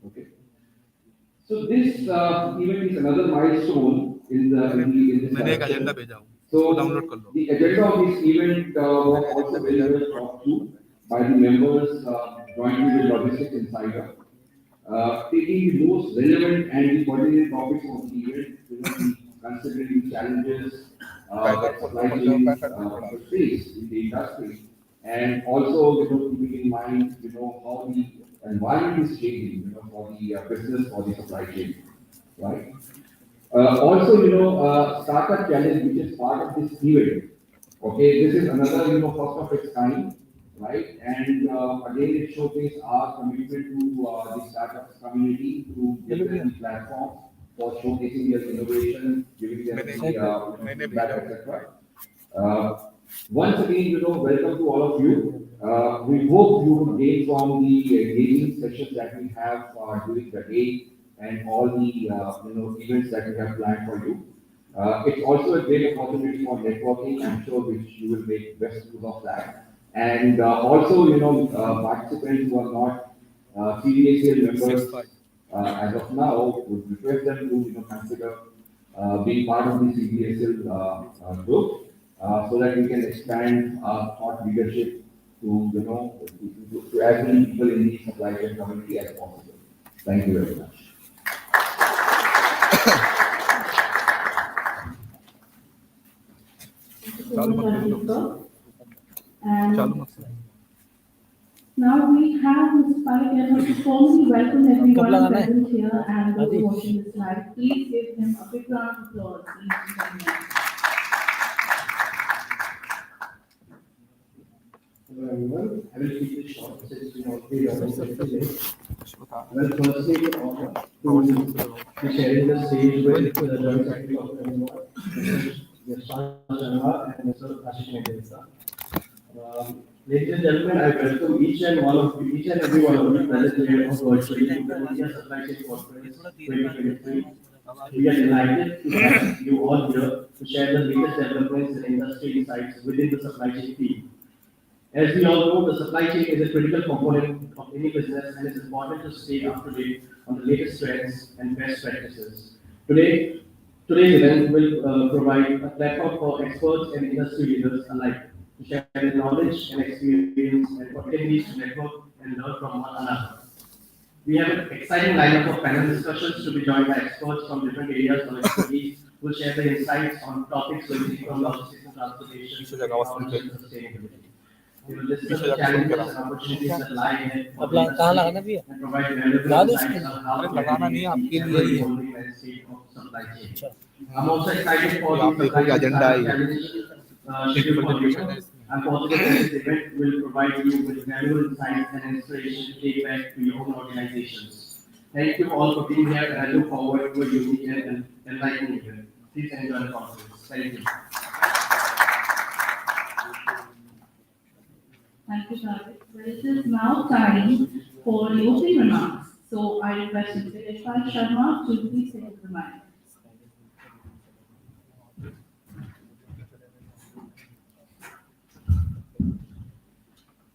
Okay. So this event is another milestone in this मैंने एक direction. Agenda भेजा हूँ, So उसको डाउनलोड कर लो। the agenda of this event was also very well thought through by the members jointly with Logistics Insider, taking the most relevant and the pertinent topics of the event, considering the challenges that supply chains face in the industry, and also keeping in mind how the environment is changing for the business or the supply chain, right? Also, startup challenge, which is part of this event. Okay, this is another, first of its kind, right? And again, it showcases our commitment to the startups community to give them the platform for showcasing their innovation, giving them the feedback, etc. Uh, Once again, welcome to all of you. We hope you would gain from the engaging sessions that we have during the day and all the events that we have planned for you. It's also a great opportunity for networking. I'm sure which you will make best use of that. And also, participants who are not CVSCL members as of now, would request them to consider being part of the CVSCL group so that we can expand our thought leadership to to as many people in the supply chain community as possible. Thank you very much. चालू मत करो। And चालू मत करो। now we have Mr. Parik to formally welcome everyone present here and those watching this live. Please give him a big round of applause, ladies and gentlemen. Hello everyone, I will keep this short since we already are today. Well, firstly, to sharing the stage with the Joint Secretary of Mr. Yashpal Sharma and Mr. Ashish Mehta. Ladies and gentlemen, I welcome each and every one of you present here virtually to the India Supply Chain Conference 2023. We are delighted to have you all here to share the latest developments and industry insights within the supply chain field. As we all know, the supply chain is a critical component of any business and it's important to stay up to date on the latest trends and best practices. Today's event will provide a platform for experts and industry leaders alike to share their knowledge and experience and opportunities to network and learn from one another. We have an exciting lineup of panel discussions to be joined by experts from different areas of expertise who will share their insights on topics ranging from logistics and transportation to technology and sustainability. We will discuss the challenges and opportunities that lie ahead for the industry and provide valuable insights on how to navigate the ever-evolving landscape of supply chain. I'm also excited for the supply chain challenge scheduled for you. I'm positive that this event will provide you with valuable insights and inspiration to take back to your own organizations. Thank you all for being here, and I look forward to a unique and enlightening event. Please enjoy the conference. Thank you. Thank you, Parik. Well, it is now time for the opening remarks. So I request Mr. Yashpal Sharma to please take the mic.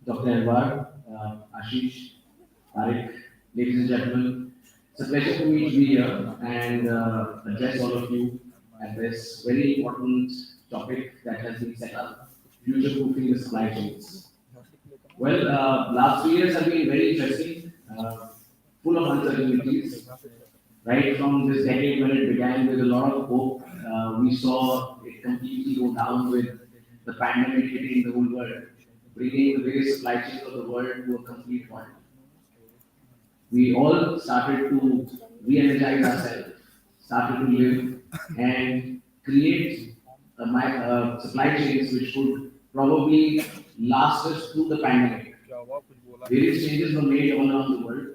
Dr. Anwar, Ashish, Tarik, ladies and gentlemen, it's a pleasure to meet you here and address all of you at this very important topic that has been set up, future-proofing the supply chains. Well, last 3 years have been very interesting, full of uncertainties. Right from this decade when it began with a lot of hope, we saw it completely go down with the pandemic hitting the whole world, bringing the various supply chains of the world to a complete halt. We all started to re-energize ourselves, started to live and create supply chains which would probably last us through the pandemic. Various changes were made all around the world,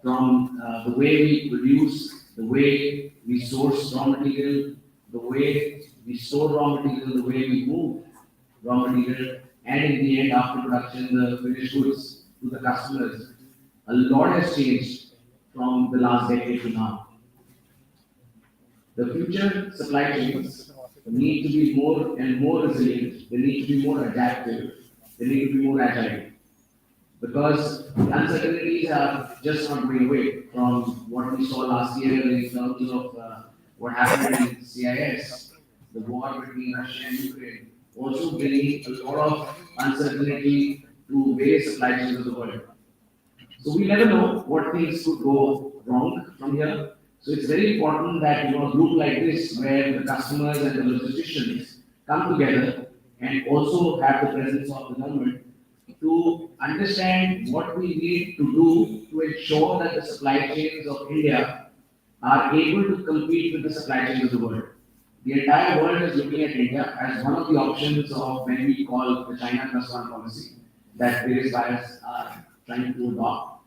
from the way we produce, the way we source raw material, the way we store raw material, the way we move raw material, and in the end, after production, the finished goods to the customers. A lot has changed from the last decade to now. The future supply chains need to be more and more resilient. They need to be more adaptive. They need to be more agile. because the uncertainties are just not going away from what we saw last year in terms of what happened in CIS, the war between Russia and Ukraine, also bringing a lot of uncertainty to various supply chains of the world. So we never know what things could go wrong from here. So it's very important that a group like this, where the customers and the logisticians come together and also have the presence of the government to understand what we need to do to ensure that the supply chains of India are able to compete with the supply chains of the world. The entire world is looking at India as one of the options of when we call the China Plus One policy that various buyers are trying to adopt.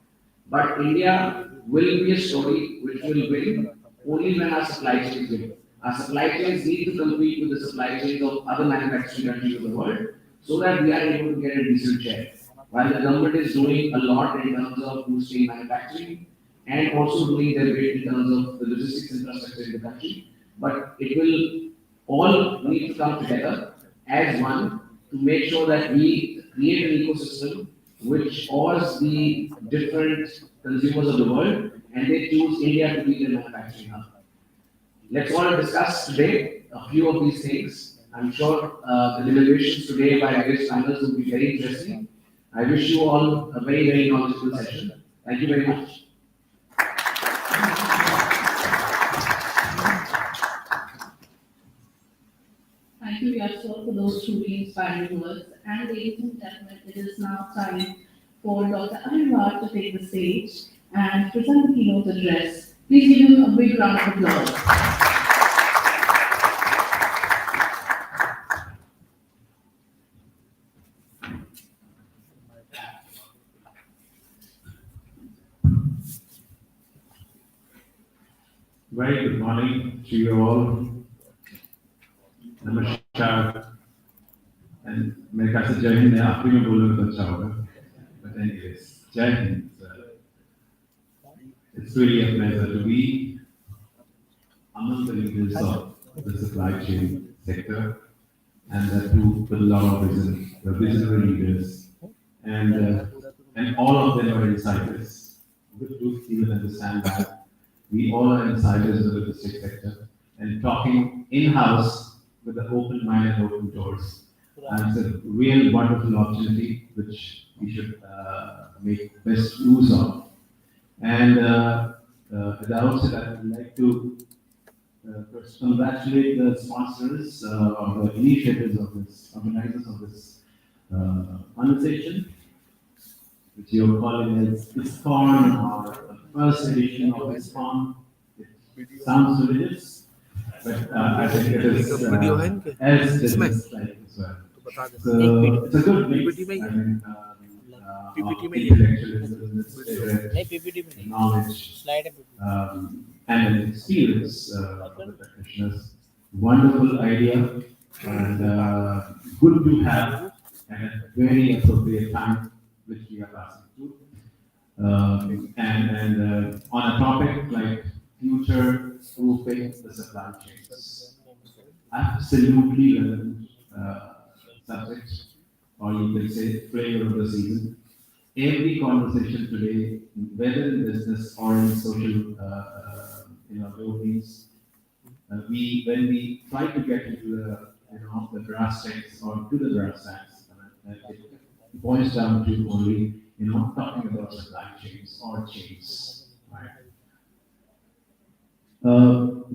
But India will be a story which will win only when our supply chains win. Our supply chains need to compete with the supply chains of other manufacturing countries of the world so that we are able to get a decent share. While the government is doing a lot in terms of boosting manufacturing and also doing their bit in terms of the logistics infrastructure in the country, but it will all need to come together as one to make sure that we create an ecosystem which awes the different consumers of the world and they choose India to be their manufacturing hub. Let's all discuss today a few of these things. I'm sure the deliberations today by various panels will be very interesting. I wish you all a very, very knowledgeable session. Thank you very much. Thank you, Yashwant, for those truly inspiring words. And ladies and gentlemen, it is now time for Dr. Anwar to take the stage and present the keynote address. Please give him a big round of applause. Very good morning to you all. Namaskar. And मेरे ख्याल से जय हिंद है आखिरी में बोलूँ तो अच्छा होगा. But anyways, जय Hind. It's really a pleasure to be among the leaders of the supply chain sector, and that too with a lot of vision, the visionary leaders, and all of them are insiders. Good to even understand that we all are insiders of the logistics sector and talking in-house with an open mind and open doors. And it's a real wonderful opportunity which we should make best use of. And at the outset, I would like to first congratulate the sponsors or the initiators of this, organizers of this conversation, which you're calling as ISCON or the first edition of ISCON. It sounds religious, but I think it is as business-like as well. So it's a good mix. I mean, of intellectualism, spirit, knowledge, and experience of the practitioners. Wonderful idea and good to have at a very appropriate time which we are passing through. And on a topic like future proofing the supply chains, absolutely relevant subject, or you can say flavor of the season. Every conversation today, whether in business or in social, domains, when we try to get into the brass tacks or to the brass tacks, it boils down to only talking about supply chains or chains, right?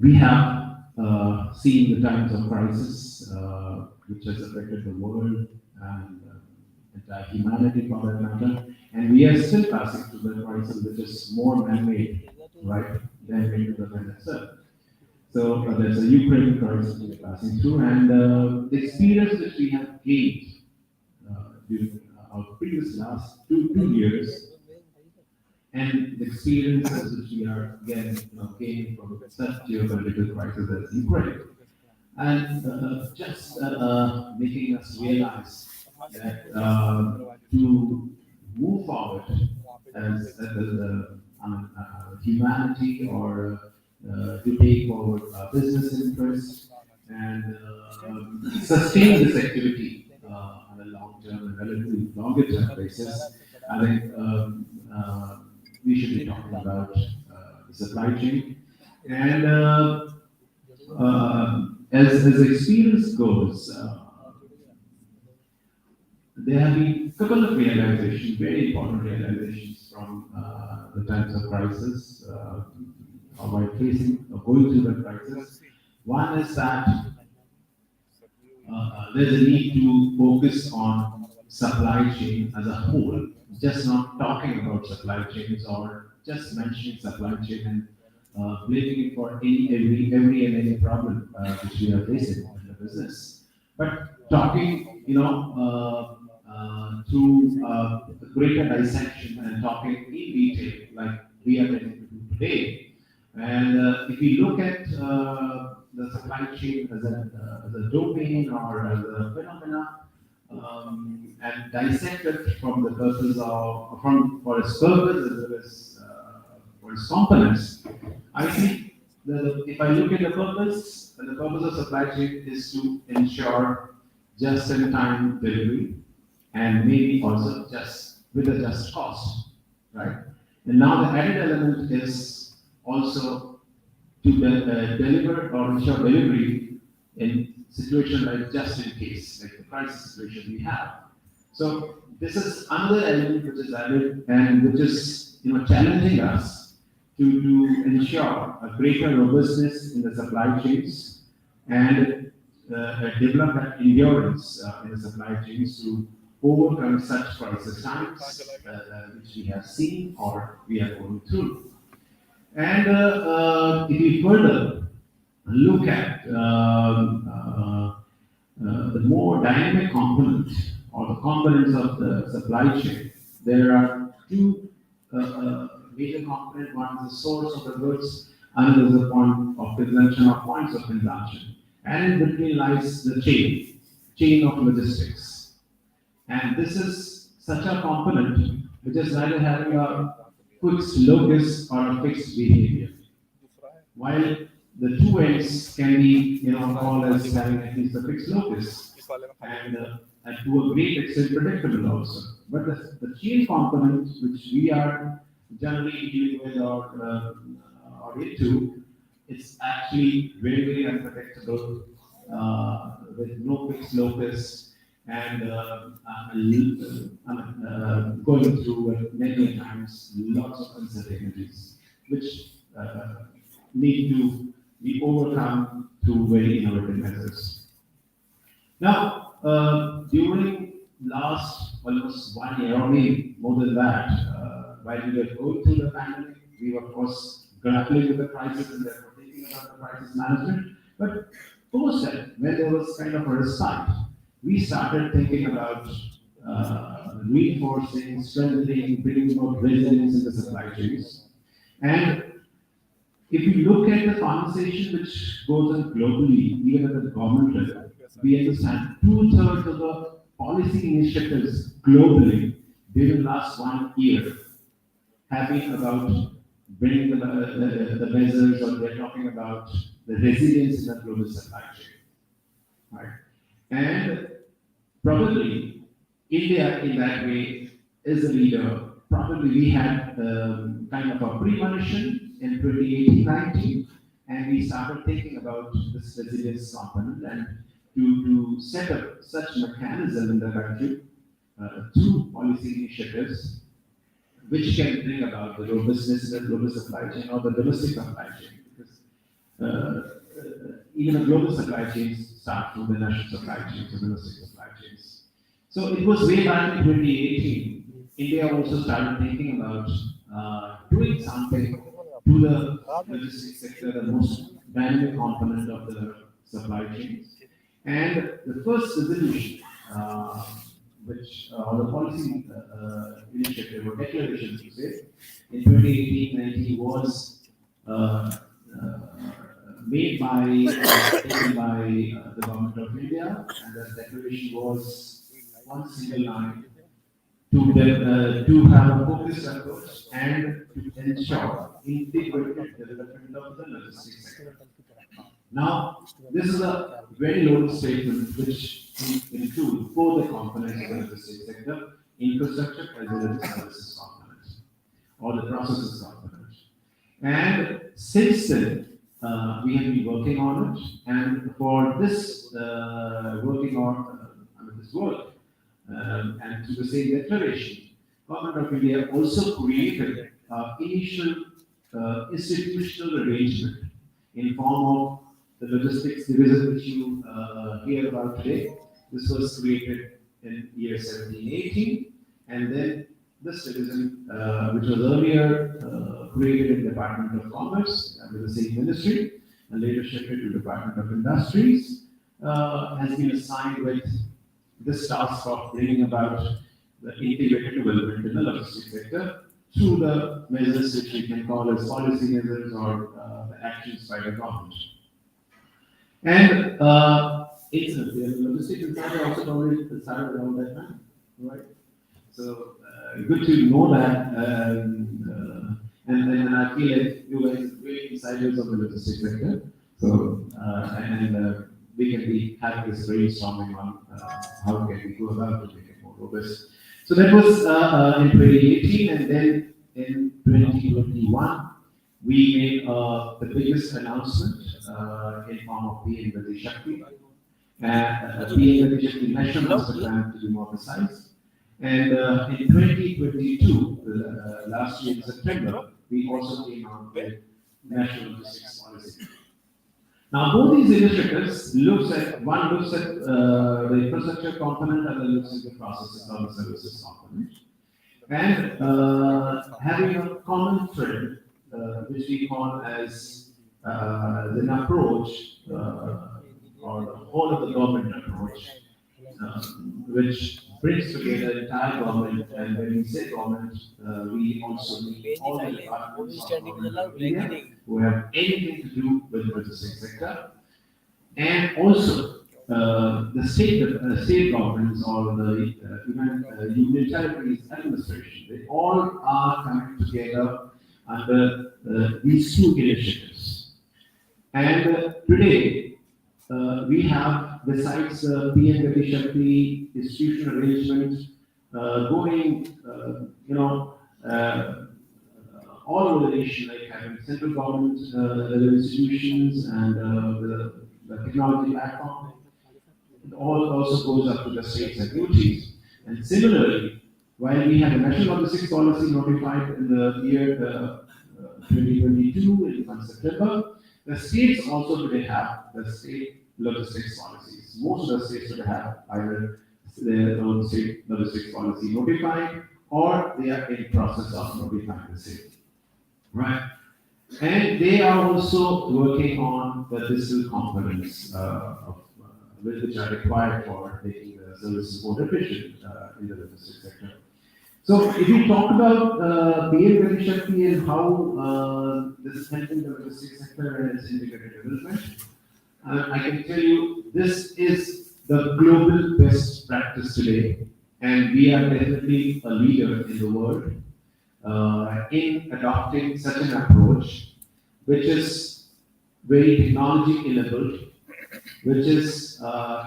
We have seen the times of crisis which has affected the world and entire humanity for that matter, and we are still passing through the crisis which is more man-made, right, than made to the man itself. So there's a Ukraine crisis we are passing through, and the experience that we have gained during our previous last two years, and the experiences which we are gaining from such geopolitical crisis as Ukraine, and just making us realize that to move forward as humanity, or to take forward business interests and sustain this activity on a long term and relatively longer term basis, I think we should be talking about the supply chain. And as experience goes, there have been a couple of realizations, very important realizations from the times of crisis, or while facing or going through the crisis. One is that there's a need to focus on supply chain as a whole, just not talking about supply chains or just mentioning supply chain and blaming it for every and any problem which we are facing in the business. But talking, through greater dissection and talking in detail, like we are going to do today. And if we look at the supply chain as a domain or as a phenomena, and dissect it from the purpose of, for its purpose as well as for its components, I think if I look at the purpose of supply chain is to ensure just-in-time delivery and maybe also just with a just cost, right? And now the added element is also to deliver or ensure delivery in situation like just in case, like the crisis situation we have. So this is another element which is added and which is challenging us to ensure a greater robustness in the supply chains and develop that endurance in the supply chains to overcome such crisis times which we have seen or we are going through. And if we further look at the more dynamic component or the components of the supply chain, there are two major components. One is the source of the goods, another is the point of consumption or points of consumption. And in between lies the chain of logistics. And this is such a component which is neither having a fixed locus or a fixed behavior. While the two ends can be called as having at least a fixed locus and to a great extent predictable also. But the chain component which we are generally dealing with or into, it's actually very unpredictable with no fixed locus and going through many times lots of uncertainties which need to be overcome through very innovative methods. Now, during last almost 1 year or maybe more than that, while we were going through the pandemic, we were of course grappling with the crisis and therefore thinking about the crisis management. But post that, when there was kind of a respite, we started thinking about reinforcing, strengthening, bringing more resilience in the supply chains. And if you look at the conversation which goes on globally, even at the government level, we understand 2/3 of the policy initiatives globally during the last 1 year have been about bringing the measures, or they're talking about the resilience in the global supply chain, right? And probably India in that way is a leader. Probably we had kind of a premonition in 2018-19, and we started thinking about this resilience component and to set up such mechanism in the country through policy initiatives which can bring about the robustness in the global supply chain or the domestic supply chain. Because even the global supply chains start from the national supply chains or domestic supply chains. So it was way back in 2018, India also started thinking about doing something to the logistics sector, the most dynamic component of the supply chains. And the first resolution, which or the policy initiative or declaration, to say, in 2018-19 was made by taken by the government of India, and the declaration was one single line to have a focused approach and to ensure integrated development of the logistics sector. Now, this is a very loaded statement which includes both the components of the logistics sector, infrastructure as well as the services component or the processes component. And since then, we have been working on it, and for this working on this work, and to the same declaration, Government of India also created initial institutional arrangement in form of the logistics division which you hear about today. This was created in year 1718, and then this division, which was earlier created in Department of Commerce under the same ministry, and later shifted to Department of Industries, has been assigned with this task of bringing about the integrated development in the logistics sector through the measures which we can call as policy measures or the actions by the government. And incidentally, the logistics insider also already started around that time, right? So good to know that, and I feel like you guys are really insiders of the logistics sector. So we can be having this brainstorming on how can we go about to make it more robust. So that was in 2018, and then in 2021, we made the biggest announcement in form of PM Gati Shakti, PM Gati Shakti National Master Plan to be more precise. And in 2022, last year in September, we also came out with National Logistics Policy. Now, both these initiatives looks at the infrastructure component and the looks at the processes or the services component, and having a common thread, which we call as an approach or the whole of the government approach, which brings together the entire government. And when we say government, we also mean all the departments of government of India who have anything to do with the logistics sector, and also the state governments or the even union territories administration. They all are coming together under these two initiatives. And today we have, besides PM Gati Shakti institutional arrangement, going, all over the nation, like having central government institutions and the technology platform. It all also goes up to the states and duties. And similarly, while we had a national logistics policy notified in the year 2022 in September, the states also today have the state logistics policies. Most of the states today have either their own state logistics policy notified, or they are in process of notifying the state. Right? And they are also working on the digital components which are required for making the services more efficient in the logistics sector. So if we talk about PM Gati Shakti and how this is helping the logistics sector and its integrated development, I can tell you this is the global best practice today, and we are definitely a leader in the world in adopting such an approach, which is very technology enabled, which is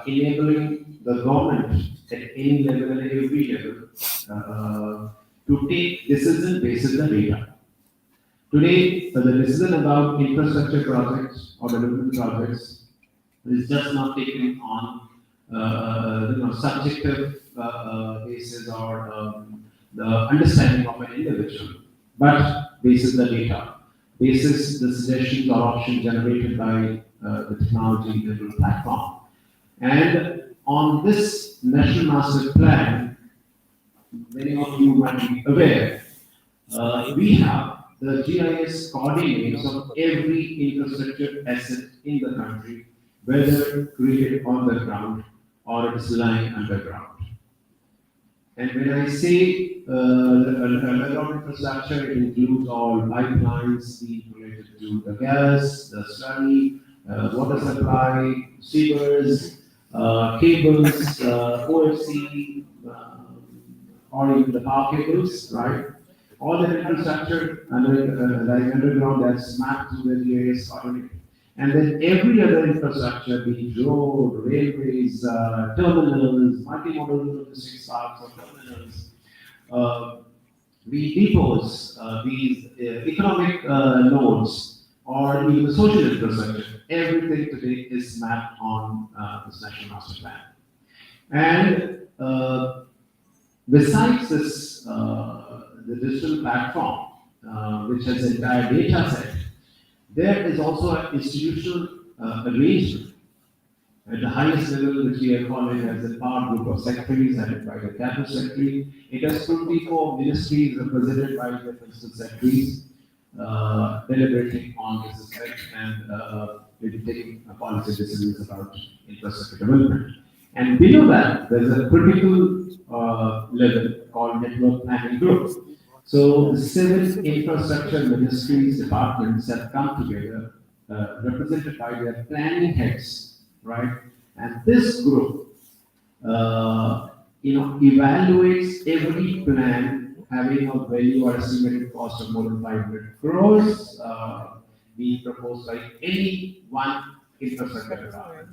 enabling the government at any level and every level to take decision based on the data. Today, the decision about infrastructure projects or development projects is just not taken on subjective basis or the understanding of an individual, but basis the data, basis the suggestions or options generated by the technology enabled platform. And on this National Master Plan, many of you might be aware, we have the GIS coordinates of every infrastructure asset in the country, whether created on the ground or it is lying underground. And when I say underground infrastructure, it includes all pipelines related to the gas, the slurry, water supply, sewers, cables, OFC, or even the power cables, right? All the infrastructure like underground that's mapped to the GIS coordinate. And then every other infrastructure, be it road, railways, terminals, multimodal logistics parks or terminals, uh, we depots, these economic nodes, or even the social infrastructure, everything today is mapped on this national master plan. And besides this, the digital platform, which has an entire data set, there is also an institutional arrangement at the highest level, which we are calling as a power group of secretaries, headed by the cabinet secretary. It has 24 ministries represented by the principal secretaries, deliberating on this aspect and really taking policy decisions about infrastructure development. And below that, there's a critical level called network planning group. So the seven infrastructure ministries departments have come together, represented by their planning heads, right? And this group, evaluates every plan having a value or estimated cost of more than 500 crores, being proposed by any one infrastructure department.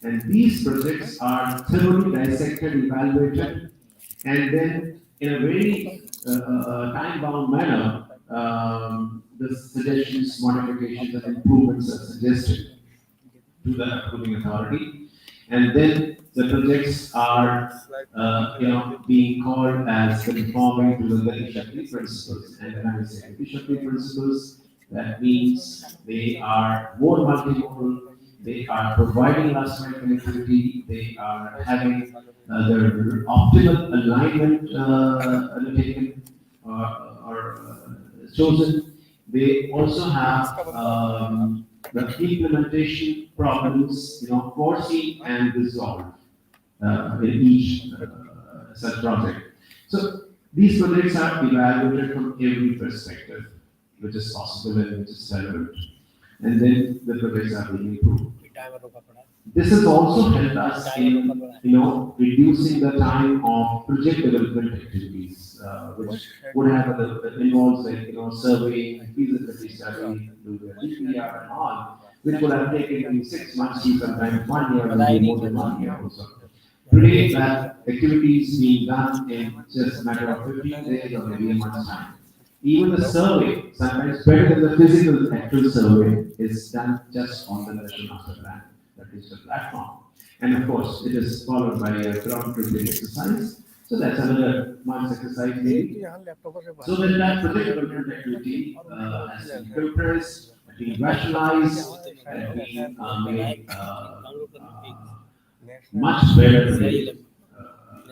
And these projects are thoroughly dissected, evaluated, and then in a very time-bound manner, the suggestions, modifications, and improvements are suggested to the approving authority. And then the projects are, being called as conforming to the efficiency principles. And when I say efficiency principles, that means they are more multimodal, they are providing last mile connectivity, they are having their optimal alignment undertaken or chosen. They also have the implementation problems, foreseen and resolved in each such project. So these projects are evaluated from every perspective, which is possible and which is relevant, and then the projects are being improved. This has also helped us in, reducing the time of project development activities, which would have involves like, surveying, feasibility study, do the DPR and all, which would have taken maybe 6 months to sometimes 1 year, or maybe more than 1 year also. Today, that activity is being done in just a matter of 15 days or maybe a month's time. Even the survey, sometimes better than the physical actual survey, is done just on the national master plan, that is the platform. And of course, it is followed by a ground truthing exercise. So that's another month's exercise maybe. So when that project development activity has been filtered, been rationalized, and been made much better today,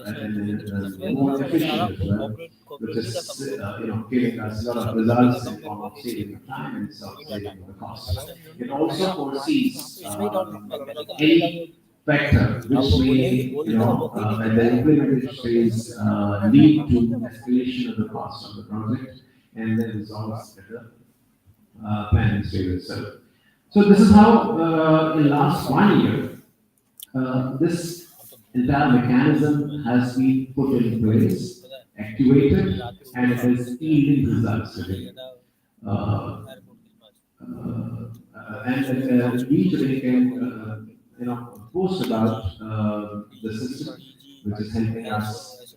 and more efficient as well, which is giving us a lot of results in form of saving of time and saving the cost. It also foresees any factor which may, at the implementation phase, lead to escalation of the cost of the project and then results at the planning stage itself. So this is how in last 1 year this entire mechanism has been put in place, activated, and it is yielding results today. And we today can, post about the system, which is helping us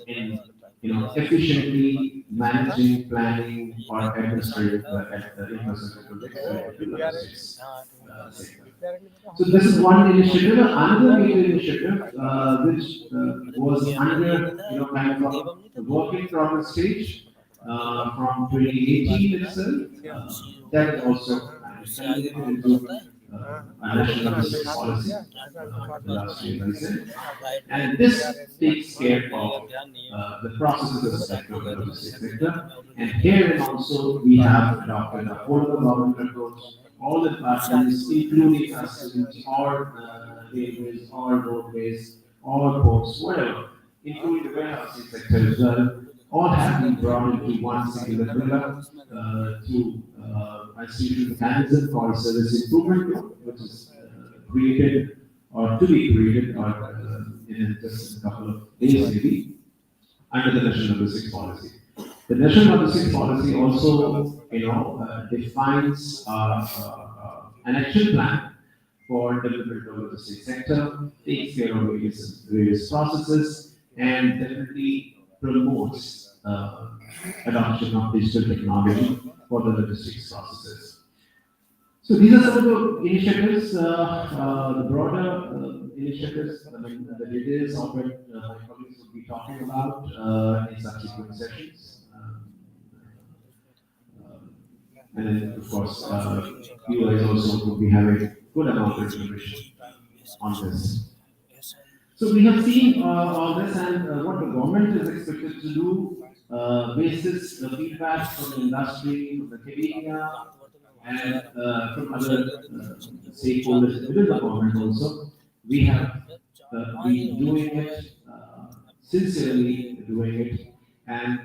in, efficiently managing, planning, or administrating the infrastructure projects in the logistics sector. So this is one initiative. Another major initiative, which was under, kind of a work in progress stage from 2018 itself. That is also understanding into a national logistics policy last year, I said. And this takes care of the processes of the sector, of the logistics sector. And here also we have adopted a affordable government approach. All the departments, including customs or railways or roadways or ports, whatever, including the warehousing sector as well, all have been brought into one single umbrella through a student mechanism called service improvement group, which is created or to be created or in just a couple of days maybe under the national logistics policy. The national logistics policy also, defines an action plan for development of the logistics sector, takes care of various processes, and definitely promotes adoption of digital technology for the logistics processes. So these are some of the initiatives, the broader initiatives, I mean, the details of it, my colleagues will be talking about in subsequent sessions. And then, of course, you guys also will be having good amount of information on this. So we have seen all this and what the government is expected to do, basis the feedback from the industry, from the academia, and from other stakeholders within the government also. We have been doing it, sincerely doing it, and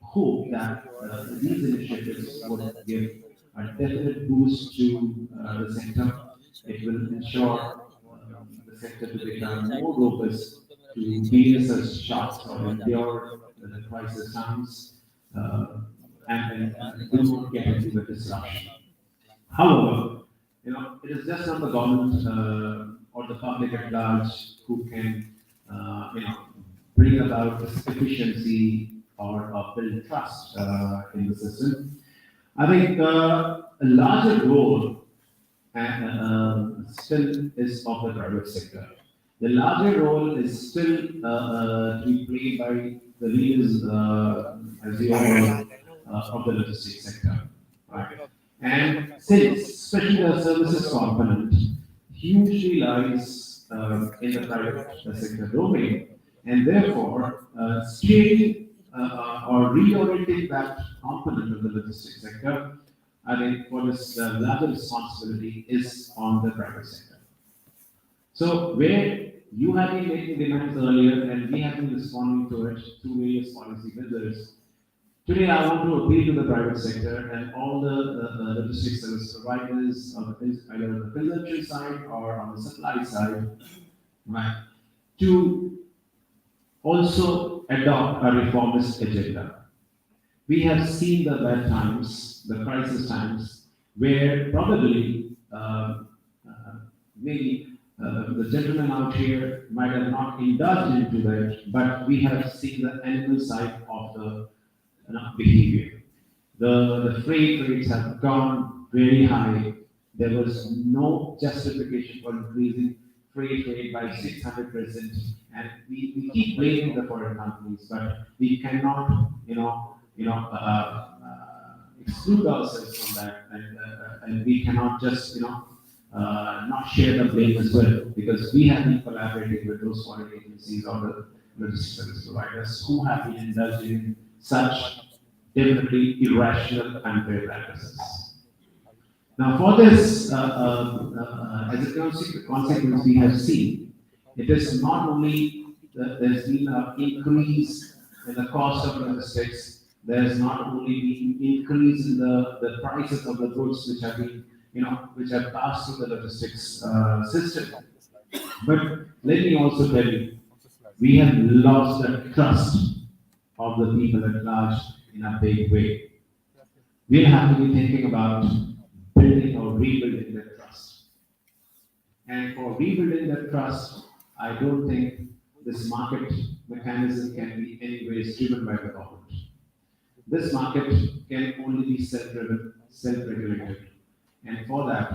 hope that these initiatives would give a definite boost to the sector. It will ensure the sector to become more robust to various such shocks or endure the crisis times and do not get into the disruption. However, it is just not the government or the public at large who can, bring about this efficiency or build trust in the system. I think a larger role still is of the private sector. The larger role is still to be played by the leaders, as you all know, of the logistics sector. Right? And since, especially the services component, hugely lies in the private sector domain, and therefore scaling or reorienting that component of the logistics sector, I think what is the larger responsibility is on the private sector. So where you have been making demands earlier and we have been responding to it through various policy measures, today I want to appeal to the private sector and all the logistics service providers on either on the consumption side or on the supply side, right, to also adopt a reformist agenda. We have seen the bad times, the crisis times, where probably maybe the gentleman out here might have not indulged into that, but we have seen the animal side of the behavior. The freight rates have gone very high. There was no justification for increasing freight rate by 600%, and we keep blaming the foreign companies, but we cannot, exclude ourselves from that, and we cannot just, not share the blame as well, because we have been collaborating with those foreign agencies or the logistics service providers who have been indulging in such definitely irrational and unfair practices. Now, for this, as a consequence, we have seen it is not only that there's been an increase in the cost of logistics, there's not only been increase in the prices of the goods which have been, which have passed through the logistics system. But let me also tell you, we have lost the trust of the people at large in a big way. We have to be thinking about building or rebuilding that trust. And for rebuilding that trust, I don't think this market mechanism can be anyways driven by the government. This market can only be self-driven, self-regulated. And for that,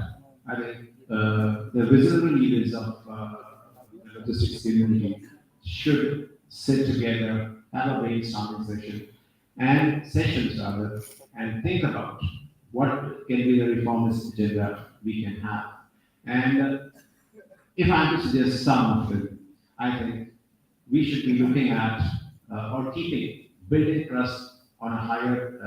I think the visionary leaders of the logistics community should sit together, have a brainstorming sessions rather, and think about what can be the reformist agenda we can have. And if I have to suggest some of it, I think we should be looking at or building trust on a higher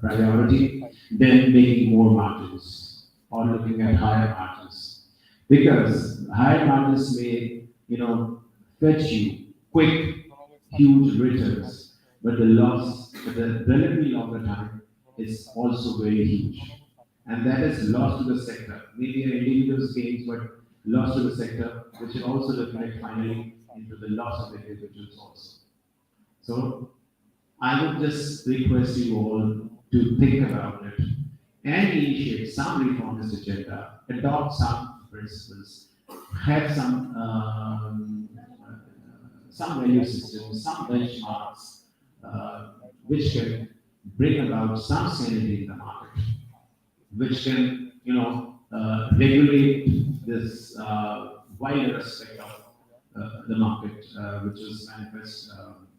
priority than making more margins or looking at higher margins. Because higher margins may, fetch you quick, huge returns, but the loss at the relatively longer time is also very huge. And that is loss to the sector. Maybe an individual's gains, but loss to the sector, which will also reflect finally into the loss of individuals also. So I would just request you all to think about it and initiate some reformist agenda, adopt some principles, have some some value systems, some benchmarks, which can bring about some sanity in the market, which can, regulate this wider aspect of the market, which was manifest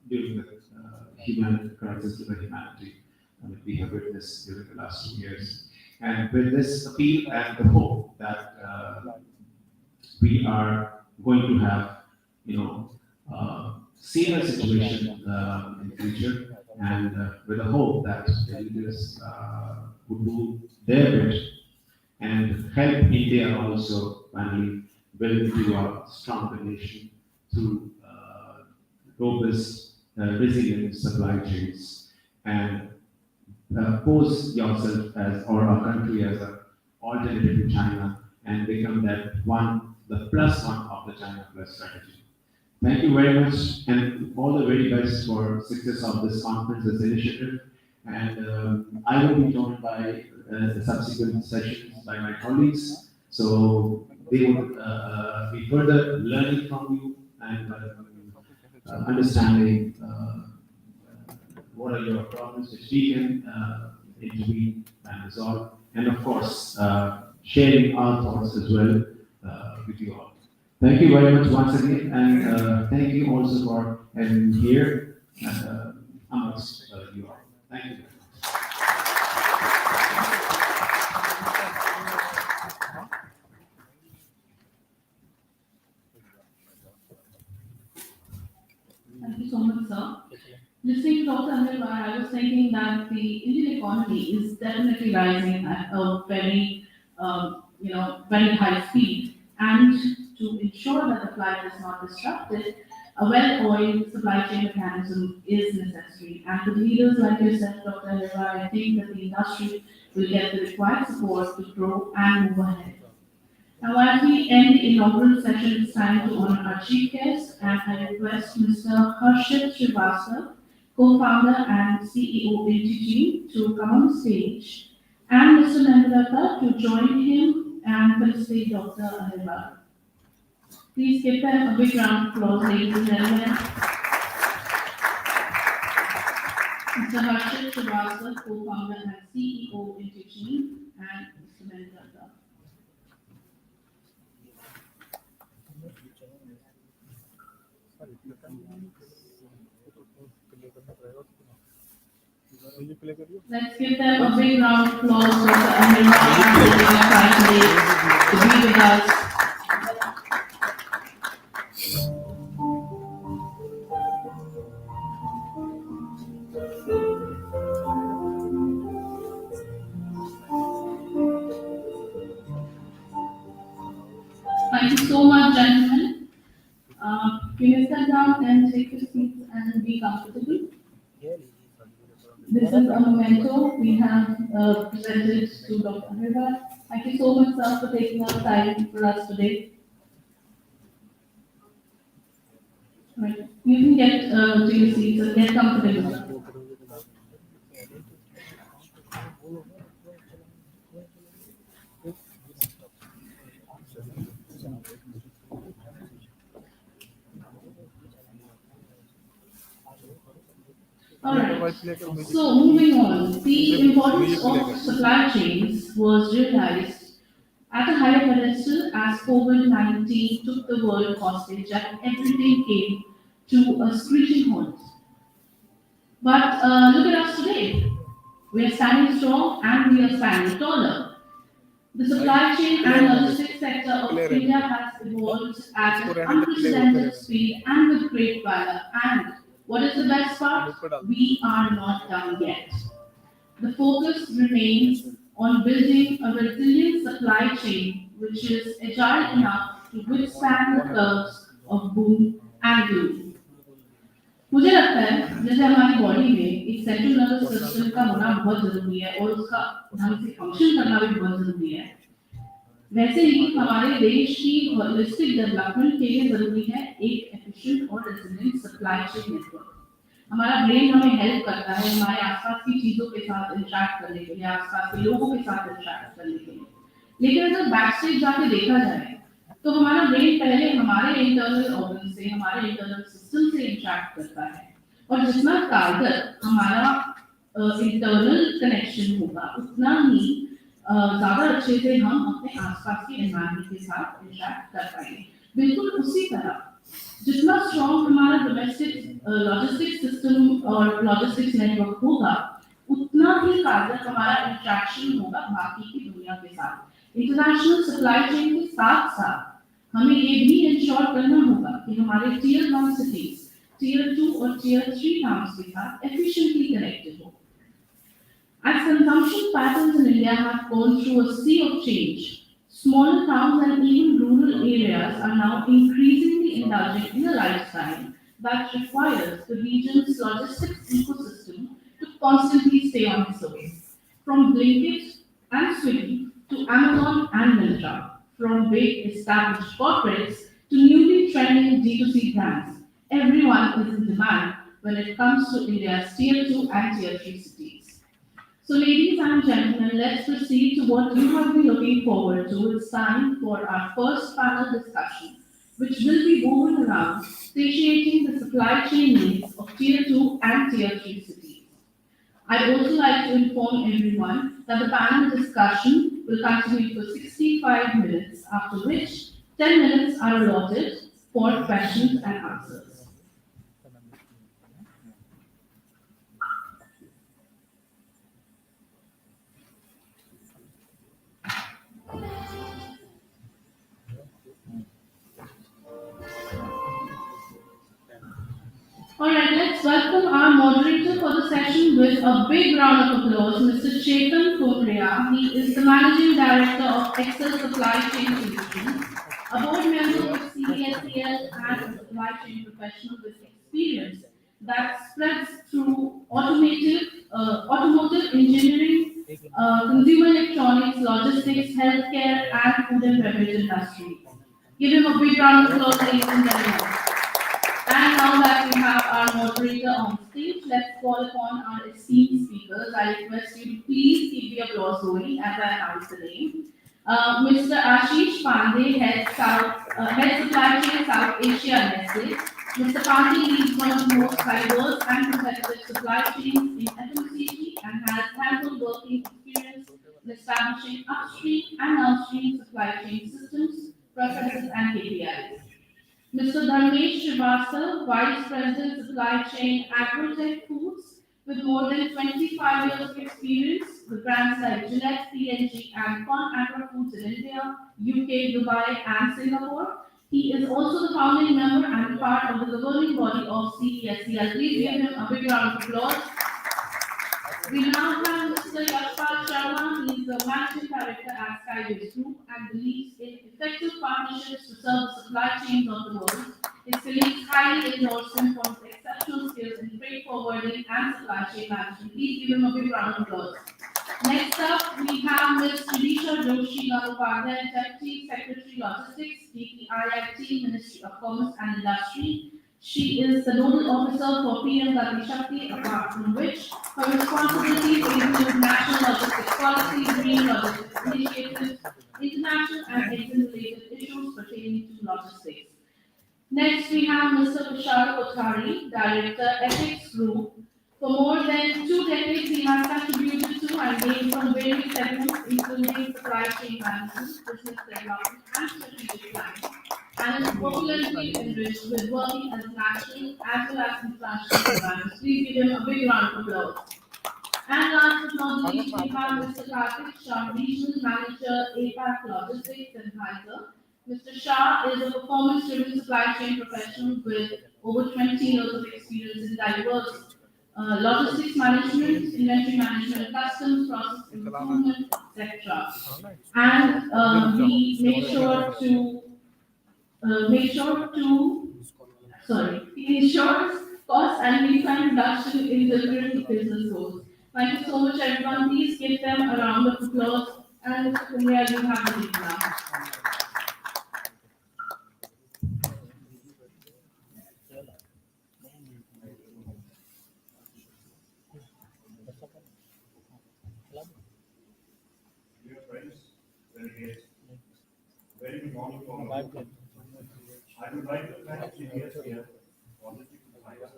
during the human crisis to the humanity that we have witnessed during the last 2 years. And with this appeal and the hope that we are going to have, similar situation in the future, and with the hope that the leaders would do their bit and help India also finally build into a stronger nation through robust, resilient supply chains, and pose yourself as, or our country as an alternative to China, and become that one, the plus one of the China Plus strategy. Thank you very much, and all the very best for success of this conference, this initiative. And I will be joined by the subsequent sessions by my colleagues, so they will be further learning from you and understanding what are your problems which we can intervene and resolve, and of course sharing our thoughts as well with you all. Thank you very much once again, and thank you also for having me here amongst you all. Thank you very much. Thank you so much, sir. Listening to Dr. Anil, I was thinking that the Indian economy is definitely rising at a very, very high speed. And to ensure that the flight is not disrupted, a well-oiled supply chain mechanism is necessary. And with leaders like yourself, Dr. Anil, I think that the industry will get the required support to grow and move ahead. Now, as we end the inaugural session, it's time to honor our chief guest, and I request Mr. Harshit Srivastava, co-founder and CEO INTG, to come on stage, and Mr. Nandata to join him and felicitate Dr. Anil. Please give them a big round of applause, ladies and gentlemen. Mr. Harshit Srivastava, co-founder and CEO INTG, and Mr. Nandata. Let's give them a big round of applause for Dr. Anil and taking the time today to be with us. Thank you so much, gentlemen. You may sit down and take your seats and be comfortable. This is a memento we have presented to Dr. Anil. Thank you so much, sir, for taking our time for us today. Right. You can get to your seats and get comfortable. Alright, so moving on, the importance of supply chains was realized at a higher pedestal as COVID-19 took the world hostage and everything came to a screeching halt. But look at us today. We are standing strong and we are standing taller. The supply chain and logistics sector of India has evolved at an unprecedented speed and with great valor. And what is the best part? We are not done yet. The focus remains on building a resilient supply chain which is agile enough to withstand the curves of boom and gloom. मुझे लगता है जैसे हमारी body में एक central nervous system का होना बहुत जरूरी है और उसका ढंग से फंक्शन करना भी बहुत जरूरी है, वैसे ही हमारे देश की होलिस्टिक डेवलपमेंट के लिए जरूरी है एक एफिशिएंट और रेजिलिएंट सप्लाई चेन नेटवर्क। हमारा ब्रेन हमें हेल्प करता है हमारे आसपास की चीजों के साथ इंटरैक्ट करने के लिए, आसपास के लोगों के साथ इंटरैक्ट करने के लिए, लेकिन अगर बैक स्टेज जाके देखा जाए तो हमारा ब्रेन पहले हमारे इंटरनल ऑर्गन से, हमारे इंटरनल सिस्टम से इंटरेक्ट करता है, और जितना कारगर हमारा इंटरनल कनेक्शन होगा उतना ही ज्यादा अच्छे से हम अपने आसपास के एनवायरनमेंट के साथ इंटरेक्ट कर पाएंगे। बिल्कुल उसी तरह जितना स्ट्रॉन्ग हमारा डोमेस्टिक लॉजिस्टिक सिस्टम और लॉजिस्टिक्स नेटवर्क होगा उतना ही कारगर हमारा इंटरेक्शन होगा बाकी की दुनिया के साथ। इंटरनेशनल सप्लाई चेन के साथ साथ हमें ये भी इंश्योर करना होगा कि हमारे टीयर 1 सिटीज, टीयर 2 और टीयर 3 टाउन्स के साथ एफिशिएंटली कनेक्टेड हो। As consumption patterns in India have gone through a sea of change, smaller towns and even rural areas are now increasingly indulging in a lifestyle that requires the region's logistics ecosystem to constantly stay on its toes. From Blinkit and Swiggy to Amazon and Myntra, from big established corporates to newly trending D2C brands, everyone is in demand when it comes to India's tier 2 and tier 3 cities. So, ladies and gentlemen, let's proceed to what you have been looking forward to. It's time for our first panel discussion, which will be woven around satiating the supply chain needs of tier 2 and tier 3 cities. I'd also like to inform everyone that the panel discussion will continue for 65 minutes, after which 10 minutes are allotted for questions and answers. Alright, let's welcome our moderator for the session with a big round of applause, Mr. Chetan Korea. He is the Managing Director of Excel Supply Chain Solutions, a board member with CVSCL and a supply chain professional with experience that spreads through automotive engineering, consumer electronics, logistics, healthcare, and food and beverage industry. Give him a big round of applause, ladies and gentlemen. And now that we have our moderator on stage, let's call upon our esteemed speakers. I request you to please keep the applause going as I announce the name. Mr. Ashish Pandey, Head Supply Chain South Asia Nestle. Mr. Pandey leads one of the most diverse and competitive supply chains in FMCG and has hands-on working experience in establishing upstream and downstream supply chain systems, processes, and KPIs. Mr. Dharmesh Srivastava, Vice President Supply Chain Agrotech Foods, with more than 25 years of experience with brands like Gillette, P&G, and Con Agro Foods in India, UK, Dubai, and Singapore. He is also the founding member and part of the governing body of CVSCL. Please give him a big round of applause. We now have Mr. Yashpal Sharma. He is the Managing Director at Skybase Group and believes in effective partnerships to serve the supply chains of the world. His colleagues highly endorse him for his exceptional skills in freight forwarding and supply chain management. Please give him a big round of applause. Next up, we have Ms. Sridisha Joshi Galopadhyay, Deputy Secretary Logistics, DPIIT, Ministry of Commerce and Industry. She is the nodal officer for PM Gati Shakti, apart from which her responsibilities include national logistics policy, green logistics initiatives, international and Indian-related issues pertaining to logistics. Next, we have Mr. Tushar Kothari, Director, Ethics Group. For more than 2 decades, he has contributed to and gained from various segments, including supply chain management, business development, and strategic planning, and is popularly enriched with working as national as well as international programs. Please give him a big round of applause. And last but not least, we have Mr. Karthik Shah, Regional Manager, APAC Logistics and Hyder. Mr. Shah is a performance-driven supply chain professional with over 20 years of experience in diverse logistics management, inventory management, customs, process improvement, etc. And we he ensures cost and lead time reduction in delivering business goals. Thank you so much, everyone. Please give them a round of applause. And Mr. Kumar, you have the lead now. Dear friends, very good morning from all. I would like to thank CVSCL logistics designer,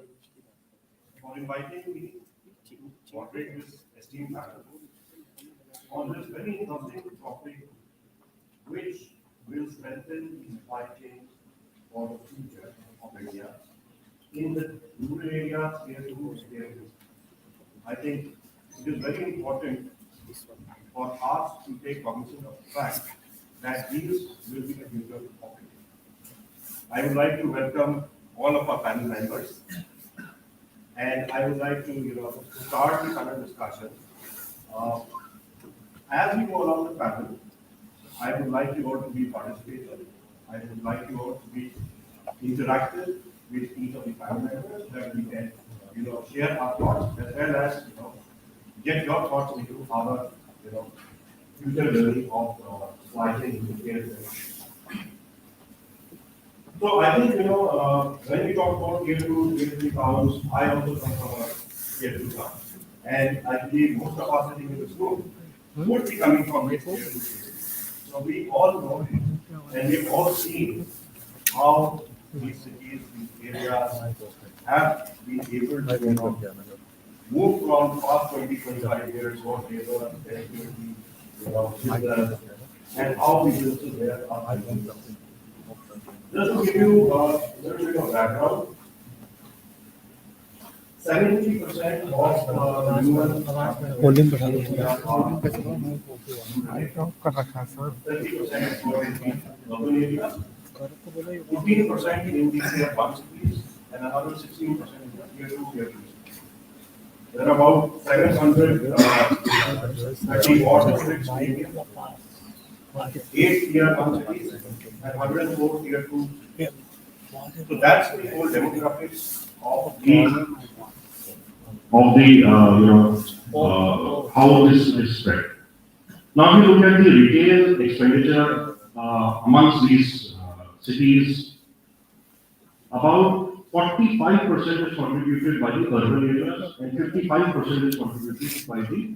for inviting me to moderate this esteemed panel on this very interesting topic, which will strengthen the supply chain for the future of India in the rural areas, tier 2, tier 3. I think it is very important for us to take cognizance of the fact that these will be the future of India. I would like to welcome all of our panel members, and I would like to, start the panel discussion. As we go along the panel, I would like you all to be participatory. I would like you all to be interactive with each of the panel members, that we can, share our thoughts as well as, get your thoughts into our, future journey of supply chain in. So I think, when we talk about tier 2, tier 3 towns, I also come from a tier 2 town. And I believe most of us sitting in this room would be coming from these tier 2 cities. So we all know it, and we've all seen how these cities, these areas have been able to, move from past 20, 25 years, what they were, business, and how businesses there are. Just to give you a little bit of background, 70% of human holding बढ़ा दो थोड़ा 30% in urban areas, 14% in the tier 1 cities, and another 16% in the tier 2, tier 3 cities. There are about 700 districts in India, 8 tier 1 cities, and 104 tier 2. So that's the whole demographics of how this is spread. Now, if you look at the retail expenditure amongst these cities, about 45% is contributed by the urban areas and 55% is contributed by the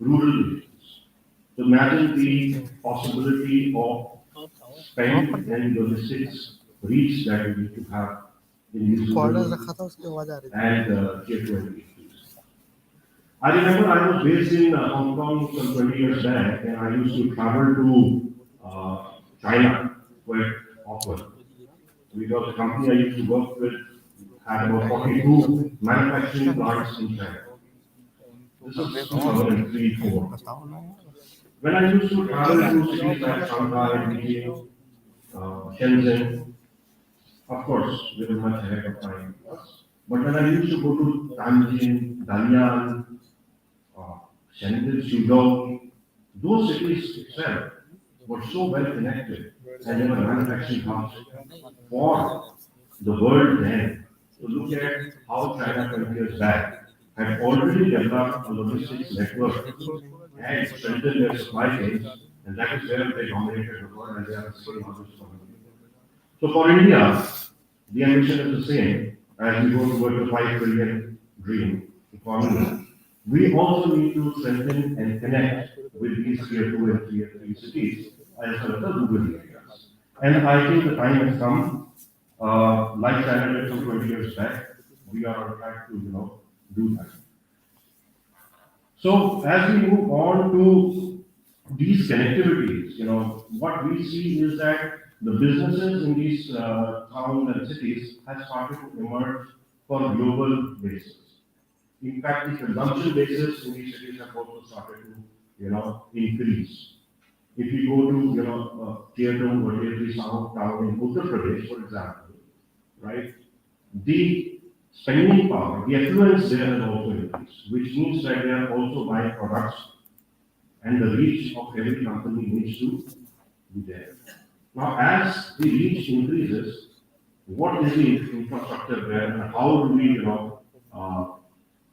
rural areas. So imagine the possibility of spend and logistics reach that we need to have in these rural and tier 2 areas. I remember I was based in Hong Kong some 20 years back, and I used to travel to China quite often. Because the company I used to work with had about 42 manufacturing plants in China. This was 2003-4. When I used to travel to cities like Shanghai, Beijing, Shenzhen, of course, they were much ahead of time. But when I used to go to Tianjin, Dalian, Shenzhen, Suzhou, those cities itself were so well connected, and they were manufacturing hubs for the world then. To look at how China 20 years back had already developed a logistics network and strengthened their supply chains, and that is where they dominated the world, and they are the same others. So for India, the ambition is the same as we go toward the 5 trillion dream economy. We also need to strengthen and connect with these tier 2 and tier 3 cities as well as the rural areas. And I think the time has come, like China did some 20 years back, we are on track to, do that. So as we move on to these connectivities, what we see is that the businesses in these towns and cities have started to emerge for global basis. In fact, the consumption basis in these cities have also started to, increase. If you go to, tier 2 or tier 3 south town in Uttar Pradesh, for example, right, the spending power, the affluence there has also increased, which means that they are also buying products, and the reach of every company needs to be there. Now, as the reach increases, what is the infrastructure there, and how do we,